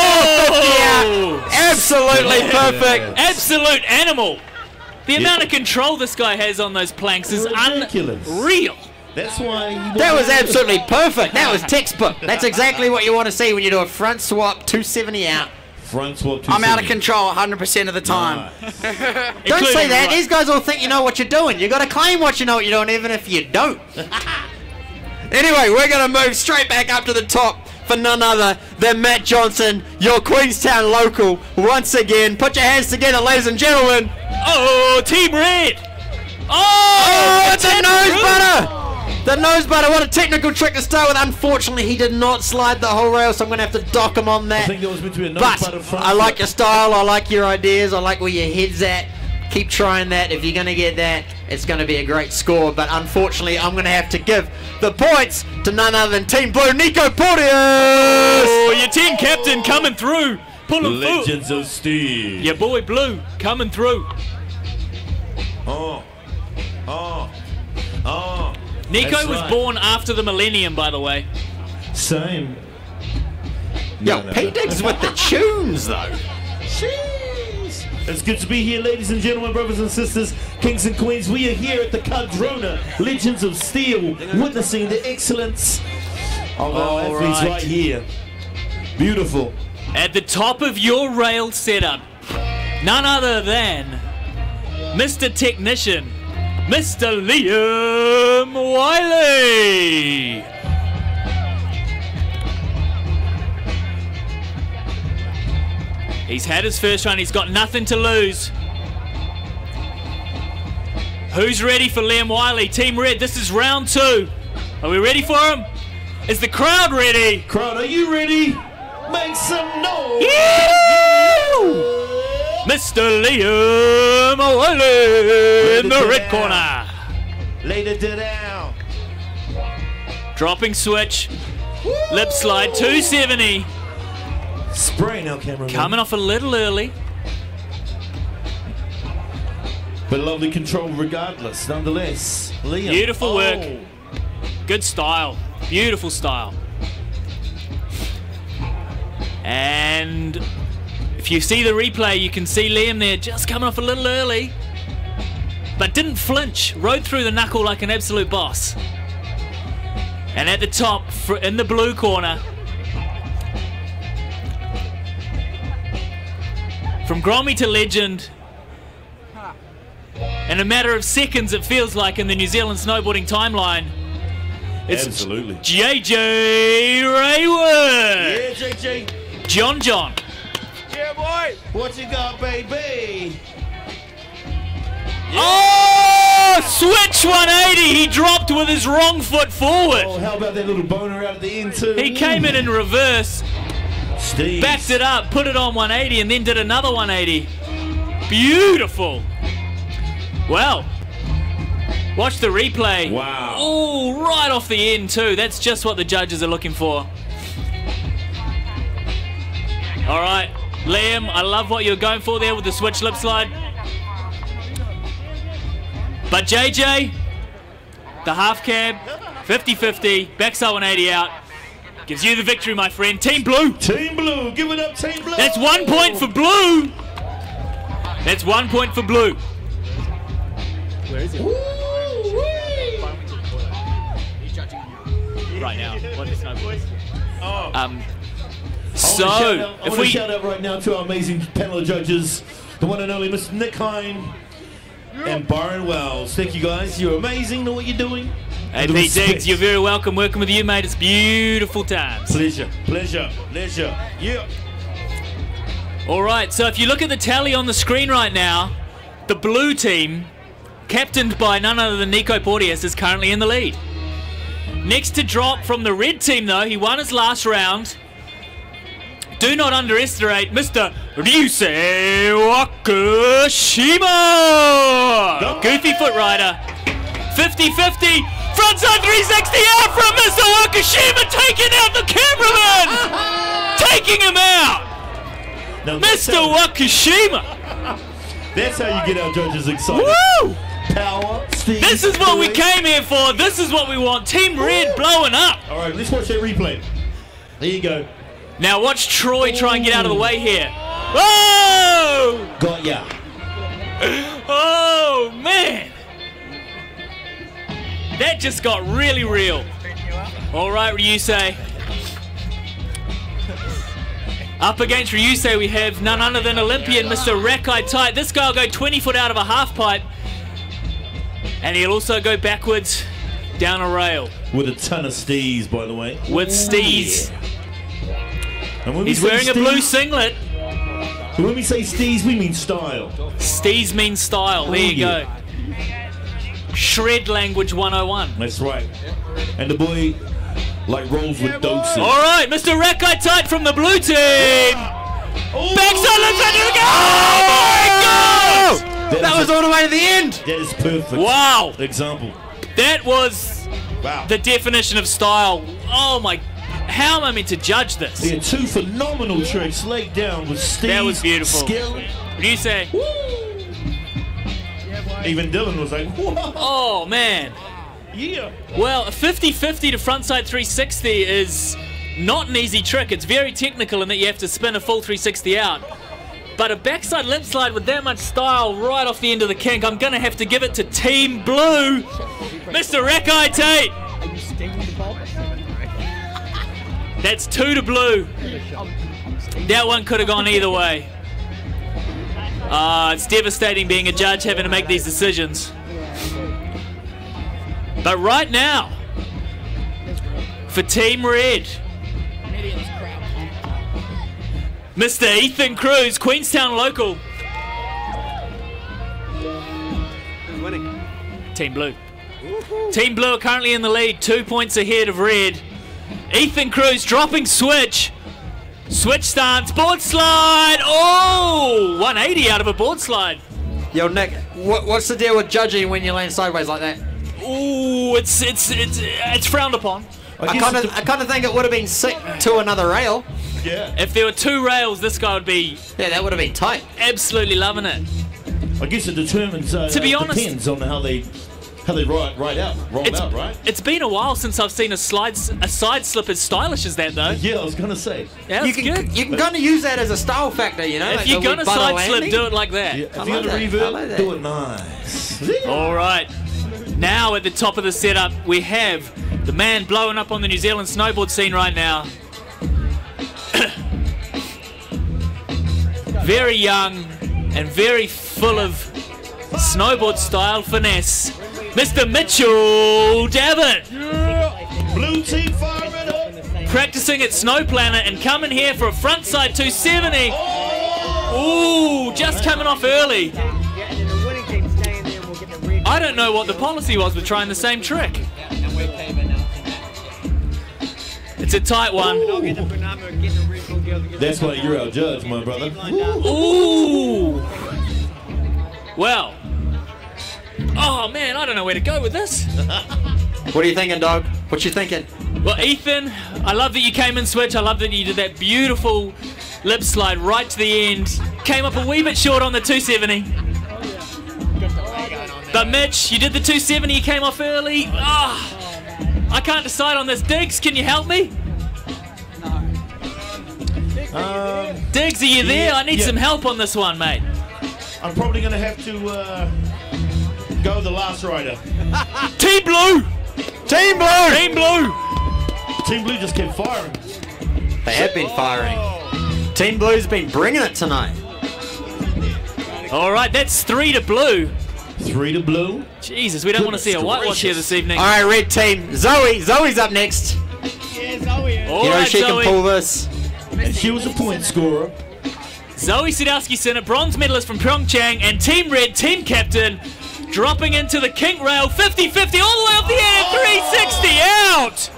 450 out. Absolutely perfect. Absolute animal. The amount of control this guy has on those planks is ridiculous. Unreal. That's why that was absolutely perfect. That was textbook. That's exactly what you want to see when you do a front swap 270 out. Front swap 270. I'm out of control 100% of the time. Don't say that. These guys all think you know what you're doing. You got to claim what you know what you're doing, even if you don't. Anyway, we're going to move straight back up to the top for none other than Matt Johnson, your Queenstown local. Once again, put your hands together, ladies and gentlemen. Oh, Team Red. Oh, it's a nose butter. The nose butter, what a technical trick to start with. Unfortunately, he did not slide the whole rail, so I'm going to have to dock him on that. I think there was meant to be a nose But butter front I like flip. your style, I like your ideas, I like where your head's at. Keep trying that. If you're going to get that, it's going to be a great score. But unfortunately, I'm going to have to give the points to none other than Team Blue, Nico Porteous. Oh, your team captain coming through. Pulling through. Legends of Steel. Your boy Blue coming through. Nico That's was right. born after the millennium, by the way. Same. Yo, No. P Diggs with the tunes, though. Jeez. It's good to be here, ladies and gentlemen, brothers and sisters, kings and queens. We are here at the Cardrona, Legends of Steel, witnessing the excellence of our athletes right here. Beautiful. At the top of your rail setup, none other than Mr. Technician, Mr. Liam Wiley. He's had his first run, he's got nothing to lose. Who's ready for Liam Wiley? Team Red, this is round 2. Are we ready for him? Is the crowd ready? Crowd, are you ready? Make some noise! Mr. Liam Wiley in the red corner. Laid it down. Dropping switch. Lip slide 270. Spray now, cameraman. Coming off a little early. But lovely control regardless, nonetheless. Liam. Beautiful work. Good style. Beautiful style. And if you see the replay, you can see Liam there just coming off a little early, but didn't flinch, rode through the knuckle like an absolute boss. And at the top, in the blue corner, from Grommy to legend, in a matter of seconds it feels like in the New Zealand snowboarding timeline, it's absolutely JJ Rayward. Yeah, JJ. John. Yeah, boy. What you got, baby? Yeah. Oh, switch 180. He dropped with his wrong foot forward. Oh, how about that little boner out at the end too? He came in reverse, Steve. backed it up, put it on 180, and then did another 180. Beautiful. Well, watch the replay. Wow. Oh, right off the end too. That's just what the judges are looking for. All right, Liam, I love what you're going for there with the switch lip slide. But JJ, the half cab, 50-50, backside 180 out, gives you the victory, my friend. Team Blue. Team Blue, give it up, Team Blue. That's 1 point for Blue. That's 1 point for Blue. Where is he? Right now. What is Snowboarders? I want to shout out right now to our amazing panel of judges, the one and only Mr. Nick Hine and Byron Wells. Thank you guys. You're amazing. Know what you're doing. Hey, Pete Diggs, you're very welcome. Working with you, mate. It's beautiful times. Pleasure. Yeah. All right, so if you look at the tally on the screen right now, the blue team, captained by none other than Nico Porteous, is currently in the lead. Next to drop from the red team, though, he won his last round. Do not underestimate Mr. Ryusei Wakashima! Goofy foot rider. 50-50. Frontside 360 out from Mr. Wakashima, taking out the cameraman! Taking him out! Now, Mr. Wakashima! That's how you get our judges excited. Woo! Power, Steve. This is what we came here for. This is what we want. Team Red blowing up. All right, let's watch that replay. There you go. Now watch Troy try and get out of the way here. Oh! Got ya. Oh, man. That just got really real. All right, Ryusei. Up against Ryusei, we have none other than Olympian Mr. Rakai Tight. This guy will go 20 foot out of a half pipe. And he'll also go backwards down a rail. With a ton of stees, by the way. With stees. Yeah. And he's wearing a blue singlet. When we say stees, we mean style. Stees means style. There you go. Shred language 101. That's right. And the boy like rolls with doses. All right, Mr. Rakai Tight from the blue team. Backside left side to the goal. Oh my God! That was all the way to the end. That is perfect. Wow. Example. That was the definition of style. Oh my. How am I meant to judge this? Yeah, two phenomenal tricks laid down with steez, that was beautiful. Skill. What do you say? Even Dylan was like, whoa. Oh, man. Yeah. Well, a 50-50 to frontside 360 is not an easy trick. It's very technical in that you have to spin a full 360 out. But a backside lip slide with that much style right off the end of the kink, I'm going to have to give it to Team Blue. Mr. Rakai Tate. That's 2 to Blue. That one could have gone either way. It's devastating being a judge, having to make these decisions. But right now, for Team Red, Mr. Ethan Cruz, Queenstown local. Who's winning? Team Blue. Team Blue are currently in the lead, 2 points ahead of Red. Ethan Cruz dropping switch. Switch stance, board slide. Oh, 180 out of a board slide. Yo, Nick, what's the deal with judging when you land sideways like that? Ooh, it's frowned upon. I kind of think it would have been sick to another rail. Yeah. If there were 2 rails, this guy would be. Yeah, that would have been tight. Absolutely loving it. I guess it determines. To be honest, depends on how they How they roll out, right? It's been a while since I've seen a side slip as stylish as that, though. Yeah, I was gonna say. Yeah, You that's can good. You can kind of use that as a style factor, you know. If like you're the gonna butter side slip, landing. do it like that. Yeah, if I you're like gonna that. I revert, like that. do it nice. All right. Now at the top of the setup, we have the man blowing up on the New Zealand snowboard scene right now. Very young and very full of snowboard style finesse, Mr. Mitchell Davitt. Blue team firing up. Practicing at Snow Planet and coming here for a frontside 270. Ooh, just coming off early. I don't know what the policy was with trying the same trick. It's a tight one. That's why you're our judge, my brother. Ooh. Well. Oh man, I don't know where to go with this. What are you thinking, dog? What you thinking? Well, Ethan, I love that you came in switch. I love that you did that beautiful lip slide right to the end. Came up a wee bit short on the 270. But Mitch, you did the 270, you came off early. Ah, I can't decide on this. Diggs, can you help me? Diggs, are you there? I need some help on this one, mate. I'm probably gonna have to go the last rider. Team Blue! Team Blue! Team Blue! Team Blue just kept firing. They have been firing. Team Blue's been bringing it tonight. All right, that's 3 to Blue. 3 to Blue. Jesus, we don't want to see a whitewash here this evening. All right, red team. Zoe's up next. All You know right, she Zoe. can pull this. And she was a point scorer. Zoe Sadowski-Sinner, bronze medalist from Pyeongchang, and Team Red, team captain, dropping into the kink rail, 50-50, all the way off the air, 360 out!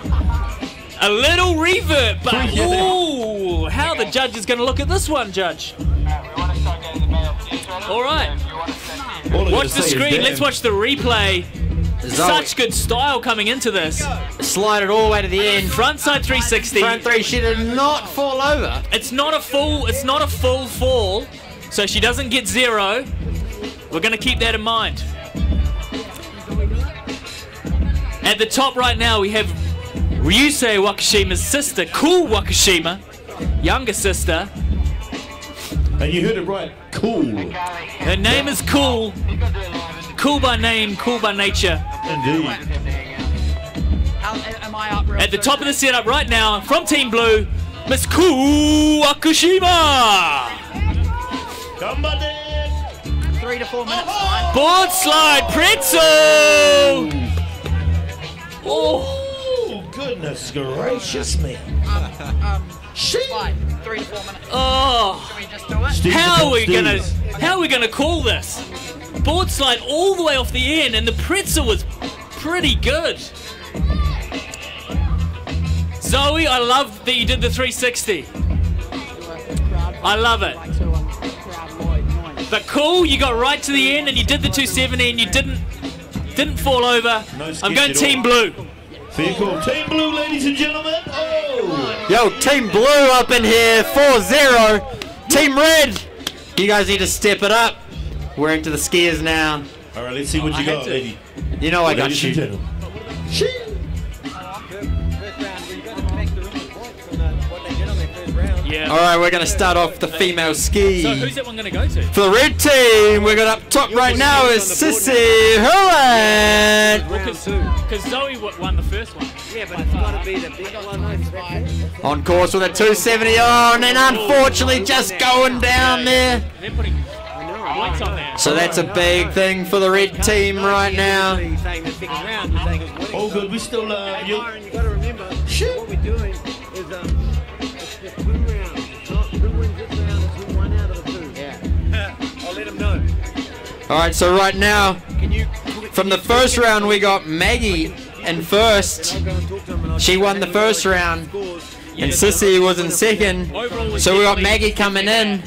A little revert, but ooh, how the judge is going to look at this one, Judge. All right, watch the screen, let's watch the replay. Such good style coming into this. Slide it all the way to the end. Frontside 360. Front three, she did not fall over. It's not a full fall, so she doesn't get 0. We're going to keep that in mind. At the top right now, we have Ryusei Wakashima's sister, Cool Wakashima, younger sister. And you heard it right, Cool. Her name is Cool. Cool by name, cool by nature. Indeed. Am I up real At the top of the setup right now, from Team Blue, Miss Cool Wakashima. Come on, 3 to 4 minutes, fine. Board slide, pretzel. Oh, goodness gracious me. Fine. 3 to 4 minutes. Oh. Can we just do it? Steve How are we Steve. gonna call this? Board slide all the way off the end, and the pretzel was pretty good. Zoe, I love that you did the 360. I love it. But Cool, you got right to the end and you did the 270 and you didn't fall over. I'm going Team Blue. Very cool. Team Blue, ladies and gentlemen. Oh. Yo, Team Blue up in here, 4-0. Team Red, you guys need to step it up. We're into the skiers now. All right, let's see what you got, lady. You know I got Ladies and you. gentlemen. Yeah. All right, we're going to start off the female ski. So who's that one going to go to? For the red team, we got up top right now is Sissy Hurland. Because Zoe won the first one. Yeah, but it's got to be the big one. On course with a 270 on, and unfortunately just going down there. They're putting points on there. So that's a big thing for the red team right now. Oh, good. We still love you. Byron, you got to remember, what we're doing is it's just 2 rounds. Not who wins this round, it's who won out of the 2. Yeah. I'll let them know. All right, so right now, from the first round, we got Maggie in first. She won the first round, and Sissy was in second. So we got Maggie coming in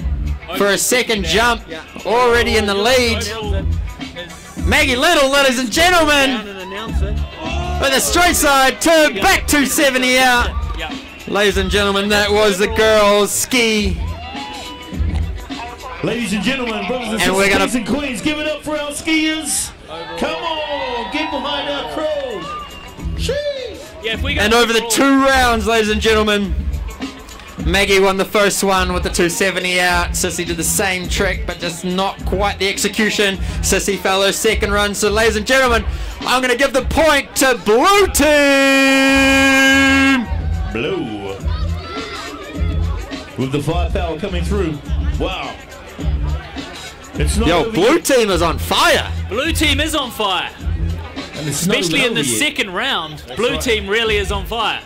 for a second jump, already in the lead. Maggie Little, ladies and gentlemen, with a straight side turn, back 270 out. Ladies and gentlemen, that was the girls' ski. Ladies and gentlemen, brothers and And we're sisters, gonna- kings and queens, give it up for our skiers. Come on, get behind our crew. Sheesh. Yeah, if we go And over the 2 rounds, ladies and gentlemen, Maggie won the first one with the 270 out. Sissy did the same trick, but just not quite the execution. Sissy fell her second run. So, ladies and gentlemen, I'm going to give the point to blue team. Blue. With the firepower coming through. Wow. It's not Yo, blue team is on fire. Blue team is on fire. And it's not Especially in the over yet. second round. That's Blue right. team really is on fire.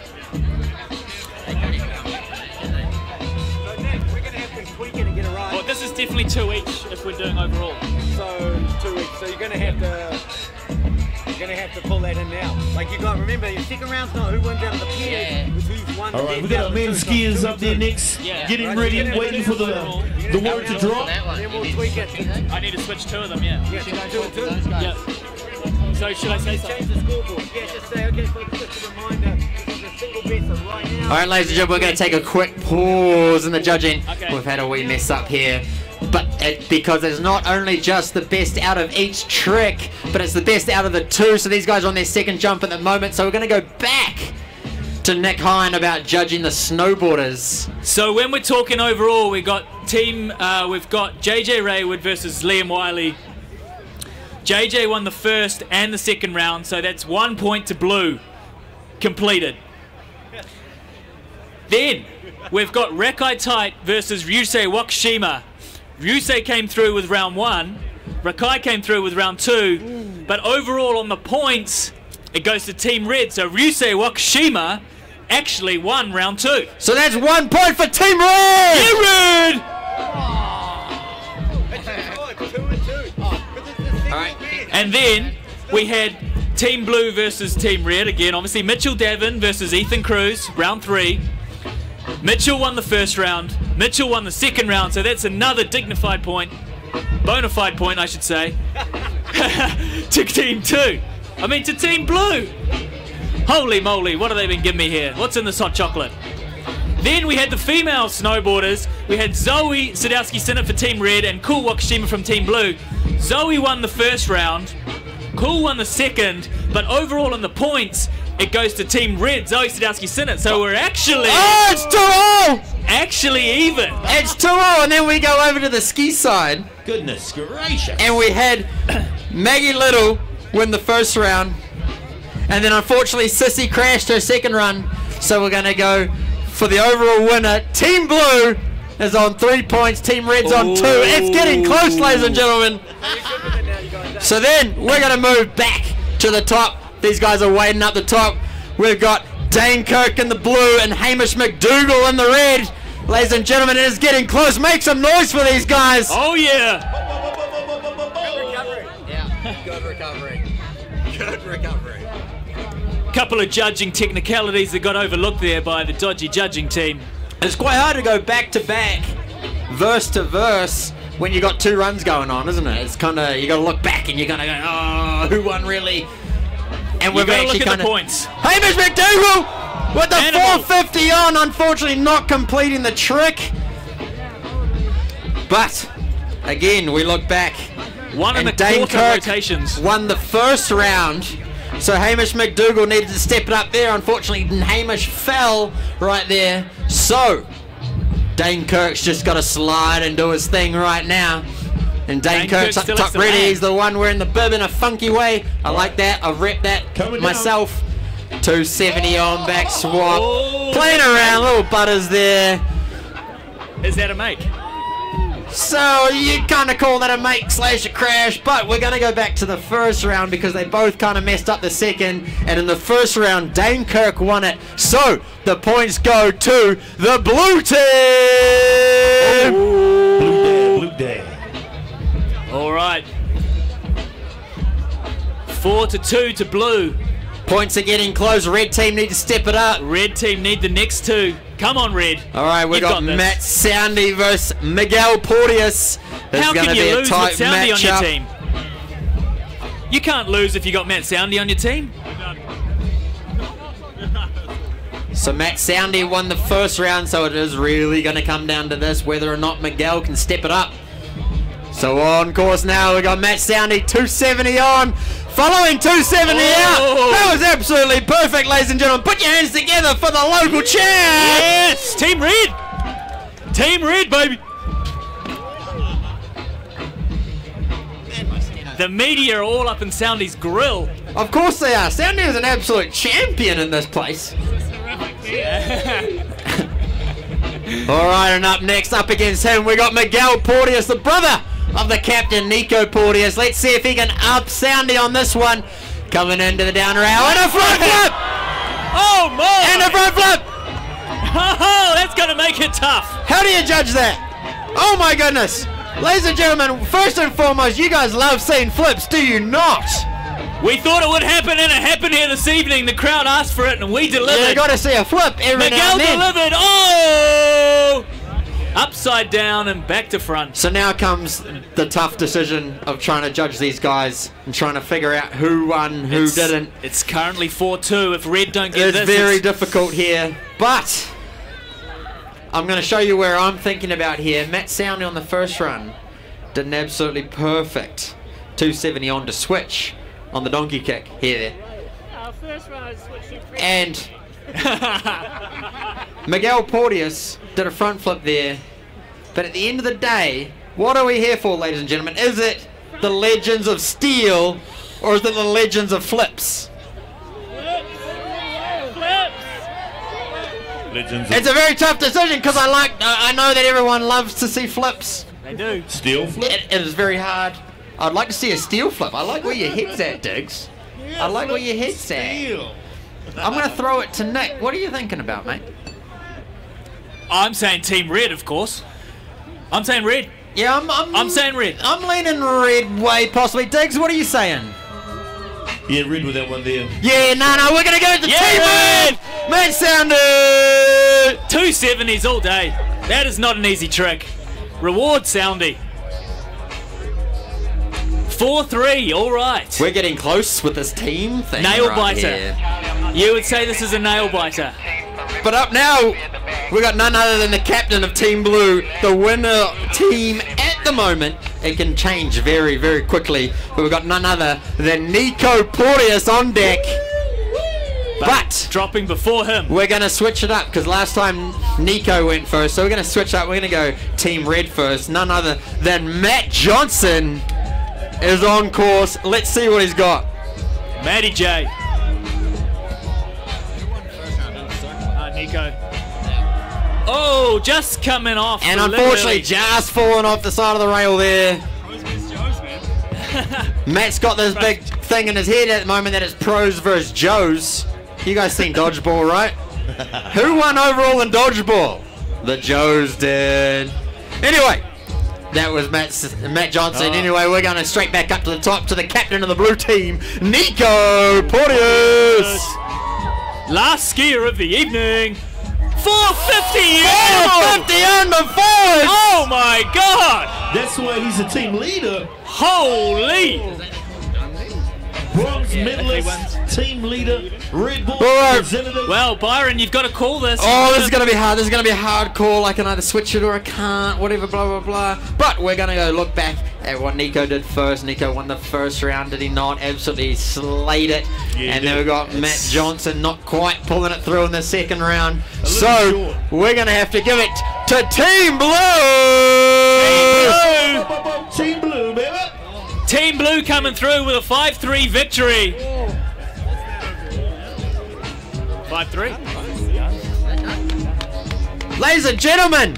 Well, this is definitely 2 each if we're doing overall. So 2 weeks. So you're gonna have to pull that in now. Like you got remember your second round's not who wins out of the pairs, it's who's won. All right, we got our men skiers up there next, Yeah. getting Right, ready, getting waiting for the word to drop. Then we'll tweak it. I need to switch 2 of them, yeah. Yeah, should I do it too? Yeah. So should I say something? Change the scoreboard. Yeah, just say okay. So just a reminder. This is a single bet. So right now. All right, ladies and gentlemen, we're going to take a quick pause in the judging. Okay. We've had a wee mess up here. But because it's not only just the best out of each trick, but it's the best out of the 2. So these guys are on their second jump at the moment. So we're going to go back to Nick Hine about judging the snowboarders. So when we're talking overall, we've got JJ Raywood versus Liam Wiley. JJ won the first and the second round, so that's 1 point to blue. Completed. Then we've got Rekai Tight versus Ryusei Wakashima. Ryusei came through with round 1. Rekai came through with round 2. But overall on the points, it goes to Team Red. So Ryusei Wakashima actually won round 2. So that's 1 point for Team Red! Team Red! And then we had Team Blue versus Team Red again. Obviously Mitchell Davin versus Ethan Cruz, round 3. Mitchell won the first round. Mitchell won the second round, so that's another dignified point. Bona fide point, I should say. To Team 2. I mean, to Team Blue. Holy moly, what have they been giving me here? What's in this hot chocolate? Then we had the female snowboarders. We had Zoe Sadowski-Sinnott for Team Red and Cool Wakashima from Team Blue. Zoe won the first round. Cool won the second. But overall on the points, it goes to Team Red, Zoe Sadowski-Sinnott. So we're actually... Oh, it's 2-0! Actually even. It's 2-0, and then we go over to the ski side. Goodness gracious. And we had Maggie Little win the first round. And then unfortunately Sissy crashed her second run. So we're going to go for the overall winner. Team Blue is on 3 points. Team Red's on 2. It's getting close, ladies and gentlemen. So then we're going to move back to the top. These guys are waiting up the top. We've got Dane Kirk in the blue and Hamish McDougall in the red. Ladies and gentlemen, it is getting close. Make some noise for these guys. Oh, yeah. Good recovery. Good recovery. Couple of judging technicalities that got overlooked there by the dodgy judging team. It's quite hard to go back to back, verse to verse, when you got 2 runs going on, isn't it? It's kind of, you got to look back and you're going to go, oh, who won really? And we've actually look at kind the of... points. Hamish McDougall with the Animal. 450 on, unfortunately not completing the trick. But, again, we look back. 1 and and a Dane quarter Kirk rotations. won the first round. So Hamish McDougall needed to step it up there. Unfortunately, Hamish fell right there. So, Dane Kirk's just got to slide and do his thing right now. And Dane Kirk's up still top has to ready. land. He's the one wearing the bib in a funky way. I like that. I've repped that Coming myself. 270 on back swap. Oh, Playing around, little butters there. Is that a make? So you kind of call that a make / a crash, but we're going to go back to the first round because they both kind of messed up the second. And in the first round, Dane Kirk won it. So the points go to the blue team. Blue day. All right. 4-2 to blue. Points are getting close. Red team need to step it up. Red team need the next 2. Come on, Red. All right, we You've got got this. Matt Soundy versus Miguel Porteous. This How is going can to be you a lose with tight Soundy on your matchup. team? You can't lose if you got Matt Soundy on your team. So Matt Soundy won the first round, so it is really going to come down to this, whether or not Miguel can step it up. So on course now, we got Matt Soundy 270 on, following 270 out. That was absolutely perfect, ladies and gentlemen. Put your hands together for the local champ. Yes, Team Red. Team Red, baby. The media are all up in Soundy's grill. Of course they are. Soundy is an absolute champion in this place. All right, and up next, up against him, we got Miguel Porteous, the brother of the captain, Nico Porteous. Let's see if he can up Soundy on this one. Coming into the down rail, and a front flip! Oh, my! And a front flip! Oh, that's going to make it tough. How do you judge that? Oh, my goodness. Ladies and gentlemen, first and foremost, you guys love seeing flips, do you not? We thought it would happen, and it happened here this evening. The crowd asked for it, and we delivered. Yeah, you got to see a flip every now and then. Miguel delivered. Oh! Upside down and back to front. So now comes the tough decision of trying to judge these guys and trying to figure out who won, who didn't. It's currently 4-2. If Red don't get this, it's very difficult here. But I'm going to show you where I'm thinking about here. Matt Soundy on the first run did an absolutely perfect 270 on to switch on the donkey kick here. First run, I switched. And Miguel Porteous did a front flip there. But at the end of the day, what are we here for, ladies and gentlemen? Is it the legends of steel, or is it the legends of flips? It's a very tough decision because I know that everyone loves to see flips. They do. Steel flip? It is very hard. I'd like to see a steel flip. I like where your head's at, Diggs. I like where your head's at. I'm going to throw it to Nick. What are you thinking about, mate? I'm saying Team Red, of course. I'm saying Red. Yeah, I'm saying Red. I'm leaning Red way, possibly. Diggs, what are you saying? Yeah, Red with that one there. Yeah, no, we're going to go to Team Red! Matt Soundy! 270s all day. That is not an easy trick. Reward Soundy. 4-3, all right. We're getting close with this team thing. Nail right biter. Here. You would say this is a nail biter. But up now, we got none other than the captain of Team Blue, the winner team at the moment. It can change very, very quickly. But we've got none other than Nico Porteous on deck. But dropping before him. We're going to switch it up because last time Nico went first. So we're going to switch up. We're going to go Team Red first. None other than Matt Johnson is on course. Let's see what he's got. Matty J. Nico. Oh, just coming off. And unfortunately, just falling off the side of the rail there. Matt's got this big thing in his head at the moment that it's pros versus Joes. You guys seen dodgeball, right? Who won overall in dodgeball? The Joes did. Anyway, that was Matt Johnson. Anyway, we're going straight back up to the top to the captain of the blue team, Nico Porteous. Last skier of the evening. 450 under fours. Oh my God. That's why he's a team leader. Holy. Bronze medalist, team leader, Red Bull representative. Well, Byron, you've got to call this. Oh, this is going to be hard. This is going to be a hard call. I can either switch it or I can't, whatever, blah, blah, blah. But we're going to go look back at what Nico did first. Nico won the first round, did he not? Absolutely slayed it. Yeah, and then we've got Matt Johnson not quite pulling it through in the second round. So we're going to have to give it to Team Blue. Team Blue, baby. Team Blue coming through with a 5-3 victory. 5-3. Ladies and gentlemen,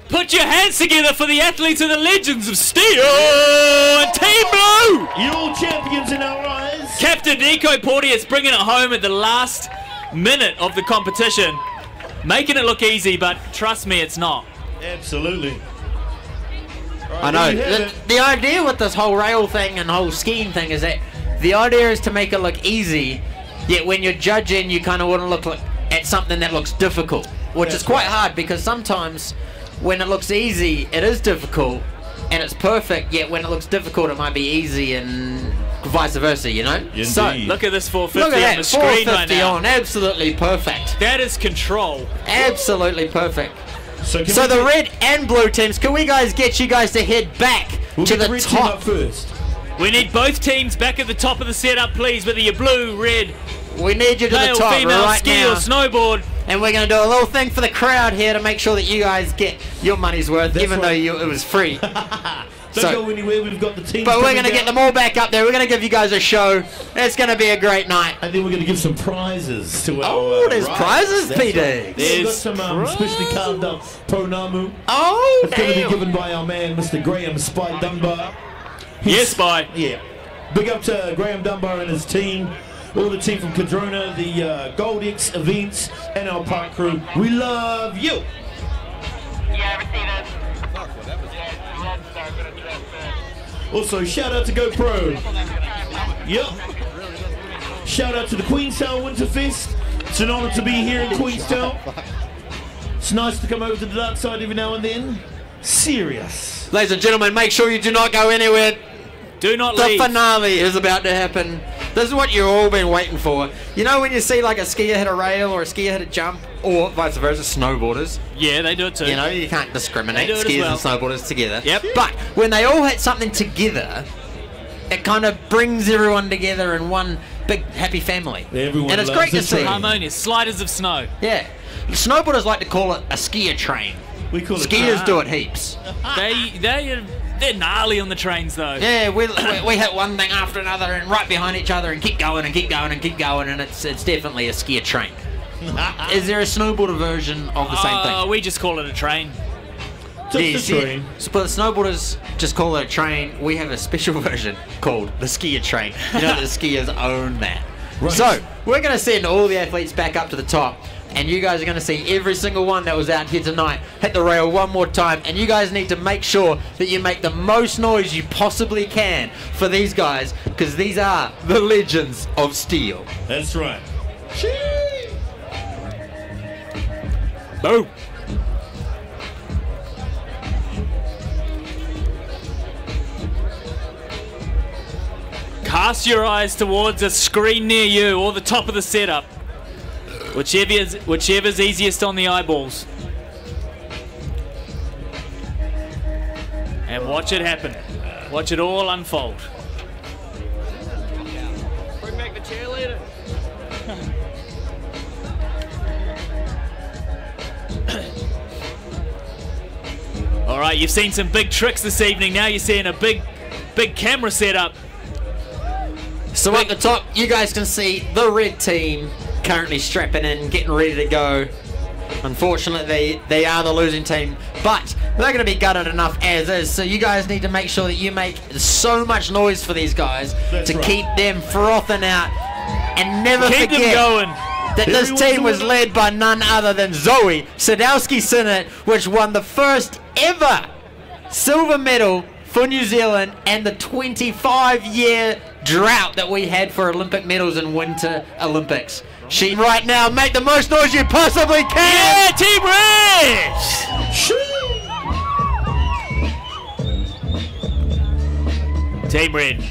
put your hands together for the athletes and the legends of steel and Team Blue. You're all champions in our eyes. Captain Nico Porteous bringing it home at the last minute of the competition. Making it look easy, but trust me, it's not. Absolutely. I know. The idea with this whole rail thing and whole skiing thing is that the idea is to make it look easy, yet when you're judging, you kind of want to look at something that looks difficult, which is quite hard because sometimes when it looks easy, it is difficult and it's perfect, yet when it looks difficult, it might be easy and vice versa, you know? Indeed. So, look at this 450 look at that, on the screen right now. on, absolutely perfect. That is control. Absolutely perfect. So the red and blue teams, can we guys get you guys to head back We'll to get the red team top. up first. We need both teams back at the top of the setup, please, whether you're blue, red, We need you to male, the top female, right ski now. or snowboard. And we're going to do a little thing for the crowd here to make sure that you guys get your money's worth, That's even right. though it was free. Don't go anywhere. We've got the team. But we're going to get them all back up there. We're going to give you guys a show. It's going to be a great night. And then we're going to give some prizes to our. Oh, there's prizes, That's PD. Right. We've got some specially carved up Pronamu. Oh, it's going to be damn. given by our man, Mr. Graham Spy Dunbar. Yes, Spy. Yeah. Big up to Graham Dunbar and his team. All the team from Cardrona, the Gold X events, and our park crew. We love you. Also, shout out to GoPro. Yep. Shout out to the Queenstown Winterfest. It's an honor to be here in Queenstown. It's nice to come over to the dark side every now and then. Serious. Ladies and gentlemen, make sure you do not go anywhere. Do not The leave. finale is about to happen. This is what you've all been waiting for. You know when you see like a skier hit a rail or a skier hit a jump, or vice versa, snowboarders. Yeah, they do it too. You know, you can't discriminate They do it as skiers well. and snowboarders together. Yep. But when they all hit something together, it kind of brings everyone together in one big happy family. Everyone and it's loves great to the see. train. Harmonious. Sliders of snow. Yeah. Snowboarders like to call it a skier train. We call it. Skiers do it heaps. They're gnarly on the trains though. Yeah, we hit one thing after another and right behind each other and keep going and keep going and keep going, and it's definitely a skier train. Is there a snowboarder version of the same thing? We just call it a train. Just a train. So, but the snowboarders just call it a train. We have a special version called the skier train. You know that the skiers own that. Right. So we're going to send all the athletes back up to the top, and you guys are going to see every single one that was out here tonight hit the rail one more time, and you guys need to make sure that you make the most noise you possibly can for these guys, because these are the legends of steel. That's right. Boom. Cast your eyes towards a screen near you or the top of the setup. Whichever's easiest on the eyeballs. And watch it happen. Watch it all unfold. Bring back the cheerleader. All right, you've seen some big tricks this evening. Now you're seeing a big camera setup. So at the top, you guys can see the red team currently strapping in, getting ready to go. Unfortunately, they are the losing team, but they're going to be gutted enough as is. So you guys need to make sure that you make so much noise for these guys to keep them frothing out, and never Keep them forget going. that this team was led by none other than Zoe Sadowski-Sinnott, which won the first ever silver medal for New Zealand and the 25-year drought that we had for Olympic medals in Winter Olympics. She right now, make the most noise you possibly can! Yeah, Team Red! Team Red.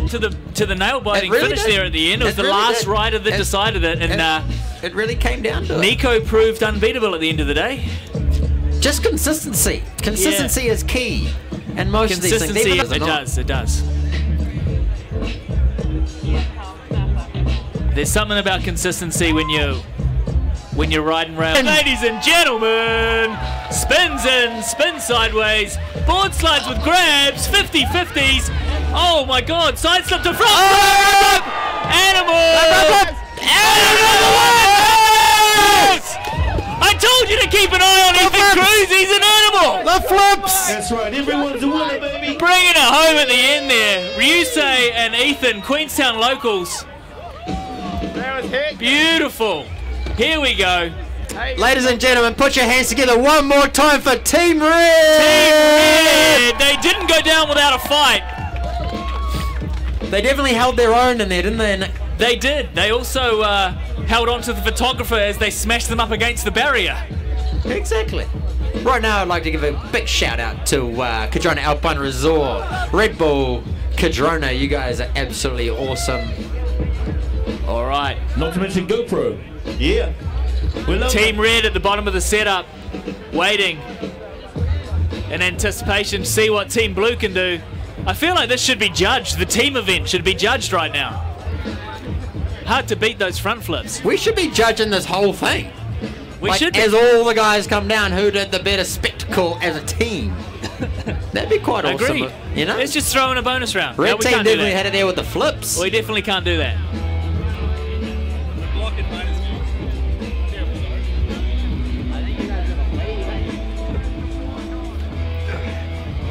To the nail biting really finish did. there at the end. It was It the really last did. rider that decided it, and it really came down to it. Nico proved unbeatable at the end of the day. Just consistency. Consistency is key. And most of these things, Consistency, even if it they're not. does, it does. There's something about consistency when you're riding around. Ladies and gentlemen, spins in, spins sideways, board slides with grabs, 50-50s. Oh my God, side slip to front. Oh! Animal! I told you to keep an eye on Ethan Cruz, he's an animal! The flips! That's right. Everyone's a winner, baby. Bringing it home at the end there. Ryusei and Ethan, Queenstown locals. That was hit. Beautiful. Here we go. Ladies and gentlemen, put your hands together one more time for Team Red! Team Red. They didn't go down without a fight. They definitely held their own in there, didn't they? They did. They also held on to the photographer as they smashed them up against the barrier. Exactly. Right now, I'd like to give a big shout out to Cardrona Alpine Resort, Red Bull, Cardrona. You guys are absolutely awesome. All right. Not to mention GoPro. Yeah. We love Team it. Red at the bottom of the setup, waiting. in anticipation to see what Team Blue can do. I feel like this should be judged. The team event should be judged right now. Hard to beat those front flips. We should be judging this whole thing. We like, should be. as all the guys come down, who did the better spectacle as a team? That'd be quite awesome. Agreed. You know? Let's just throw in a bonus round. Red No, we team can't do definitely that. had it there with the flips. We definitely can't do that.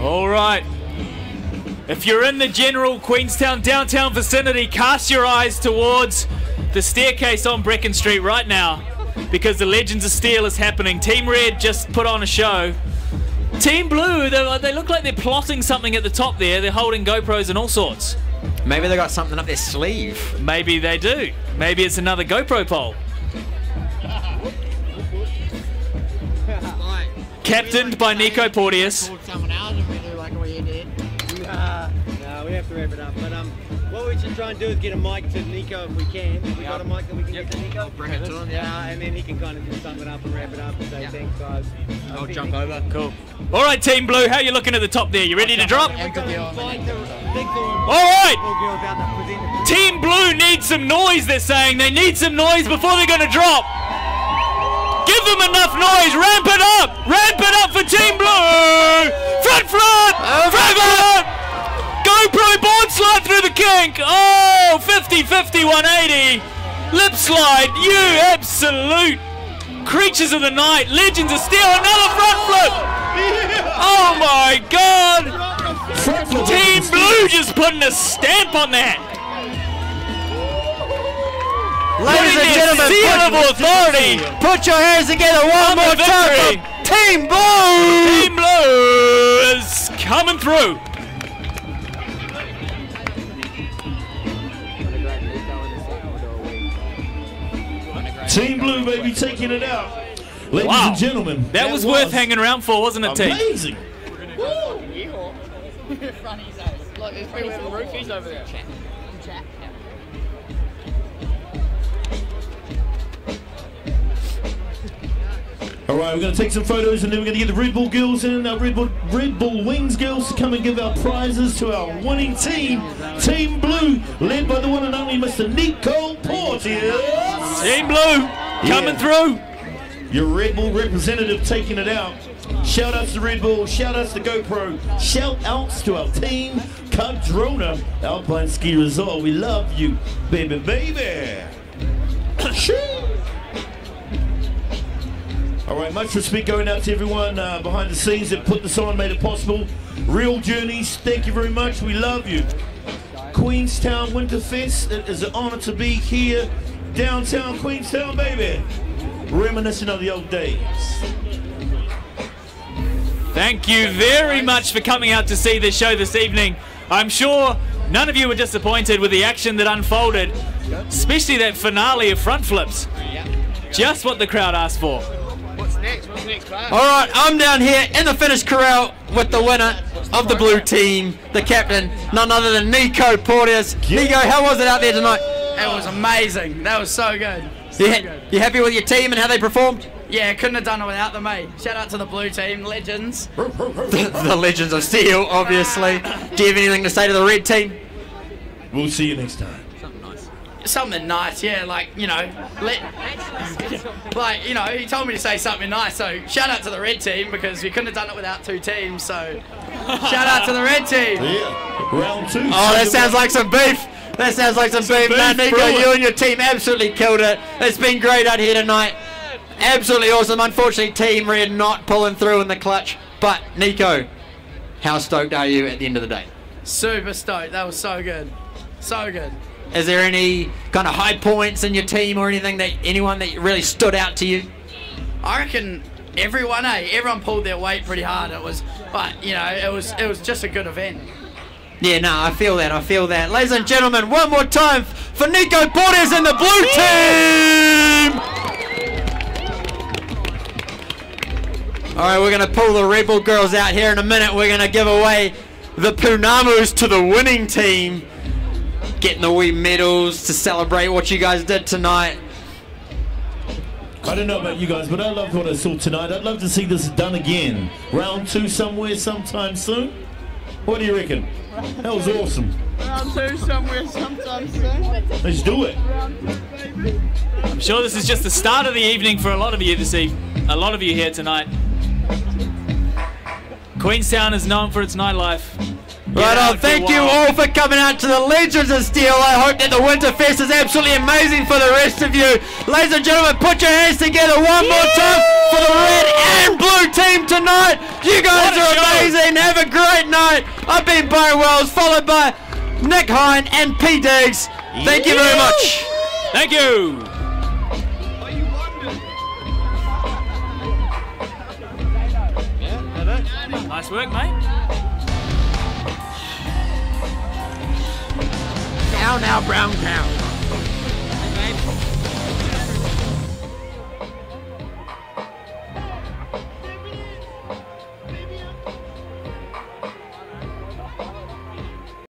All right. If you're in the general Queenstown downtown vicinity, cast your eyes towards the staircase on Brecken Street right now, because the Legends of Steel is happening. Team Red just put on a show. Team Blue, they look like they're plotting something at the top there. They're holding GoPros and all sorts. Maybe they got something up their sleeve. Maybe they do. Maybe it's another GoPro poll. Captained by Nico Porteous. No, we have to wrap it up. But what we should try and do is get a mic to Nico if we can. If we got a mic that we can get to Nico. Bring it to him, yeah. And then he can kind of just sum it up and wrap it up and say thanks, guys. I'll jump over. Cool. All right, Team Blue, how are you looking at the top there? You ready to drop? All right. Team Blue needs some noise, they're saying. They need some noise before they're going to drop. Give them enough noise. Ramp it up. Ramp it up for Team Blue. Front flip. Front flip. GoPro board slide through the kink. Oh, 50-50, 180. Lip slide. You absolute creatures of the night. Legends of Steel. Another front flip. Oh, my God. Team Blue just putting a stamp on that. Ladies and gentlemen, seal of authority. Put your hands together one more time for Team Blue. Team Blue is coming through. Team Blue, baby, taking it out. Ladies and gentlemen, that was worth hanging around for, wasn't it, team? Amazing. Look, there's pretty some roofies over there. All right, we're going to take some photos and then we're going to get the Red Bull girls in, our Red Bull Wings girls to come and give our prizes to our winning team, Team Blue, led by the one and only Mr. Nico Porteous. Team Blue coming through. Your Red Bull representative taking it out. Shout outs to Red Bull, shout outs to GoPro, shout outs to our team, Cardrona, Alpine Ski Resort. We love you, baby, baby. All right, much respect going out to everyone behind the scenes that put this on, made it possible. Real Journeys, thank you very much. We love you. Queenstown Winterfest, it is an honor to be here, downtown Queenstown, baby. Reminiscing of the old days. Thank you very much for coming out to see this show this evening. I'm sure none of you were disappointed with the action that unfolded, especially that finale of front flips. Just what the crowd asked for. What's next? What's next, class? All right, I'm down here in the finish corral with the winner of the blue team, the captain, none other than Nico Porteous. Nico, how was it out there tonight? It was amazing. That was so good. You happy with your team and how they performed? Yeah, couldn't have done it without them, mate. Shout out to the blue team, legends. The Legends of Steel, obviously. Do you have anything to say to the red team? We'll see you next time. Something nice, yeah, like, you know, he told me to say something nice, so shout out to the red team because we couldn't have done it without two teams, so shout out to the red team. Yeah, round two. Oh, that sounds like some beef. That sounds like some beef. Man, Nico, you and your team absolutely killed it. It's been great out here tonight. Absolutely awesome. Unfortunately, Team Red not pulling through in the clutch. But, Nico, how stoked are you at the end of the day? Super stoked. That was so good. So good. Is there any kind of high points in your team or anything anyone that really stood out to you? I reckon everyone, everyone pulled their weight pretty hard. It was just a good event. Yeah, no, I feel that. Ladies and gentlemen, one more time for Nico Porteous and the blue team! All right, we're going to pull the Red Bull girls out here in a minute. We're going to give away the Punamus to the winning team. Getting the wee medals to celebrate what you guys did tonight. I don't know about you guys, but I loved what I saw tonight. I'd love to see this done again. Round 2 somewhere sometime soon. What do you reckon? That was awesome. Round 2 somewhere sometime soon. Let's do it. I'm sure this is just the start of the evening for a lot of you this evening. A lot of you here tonight. Queenstown is known for its nightlife. Right on, thank you all for coming out to the Legends of Steel. I hope that the Winterfest is absolutely amazing for the rest of you. Ladies and gentlemen, put your hands together one more time for the red and blue team tonight. You guys are amazing. Have a great night. I've been Byron Wells, followed by Nick Hine and P. Diggs. Thank you very much. Thank you. Nice work, mate. Now, brown cow.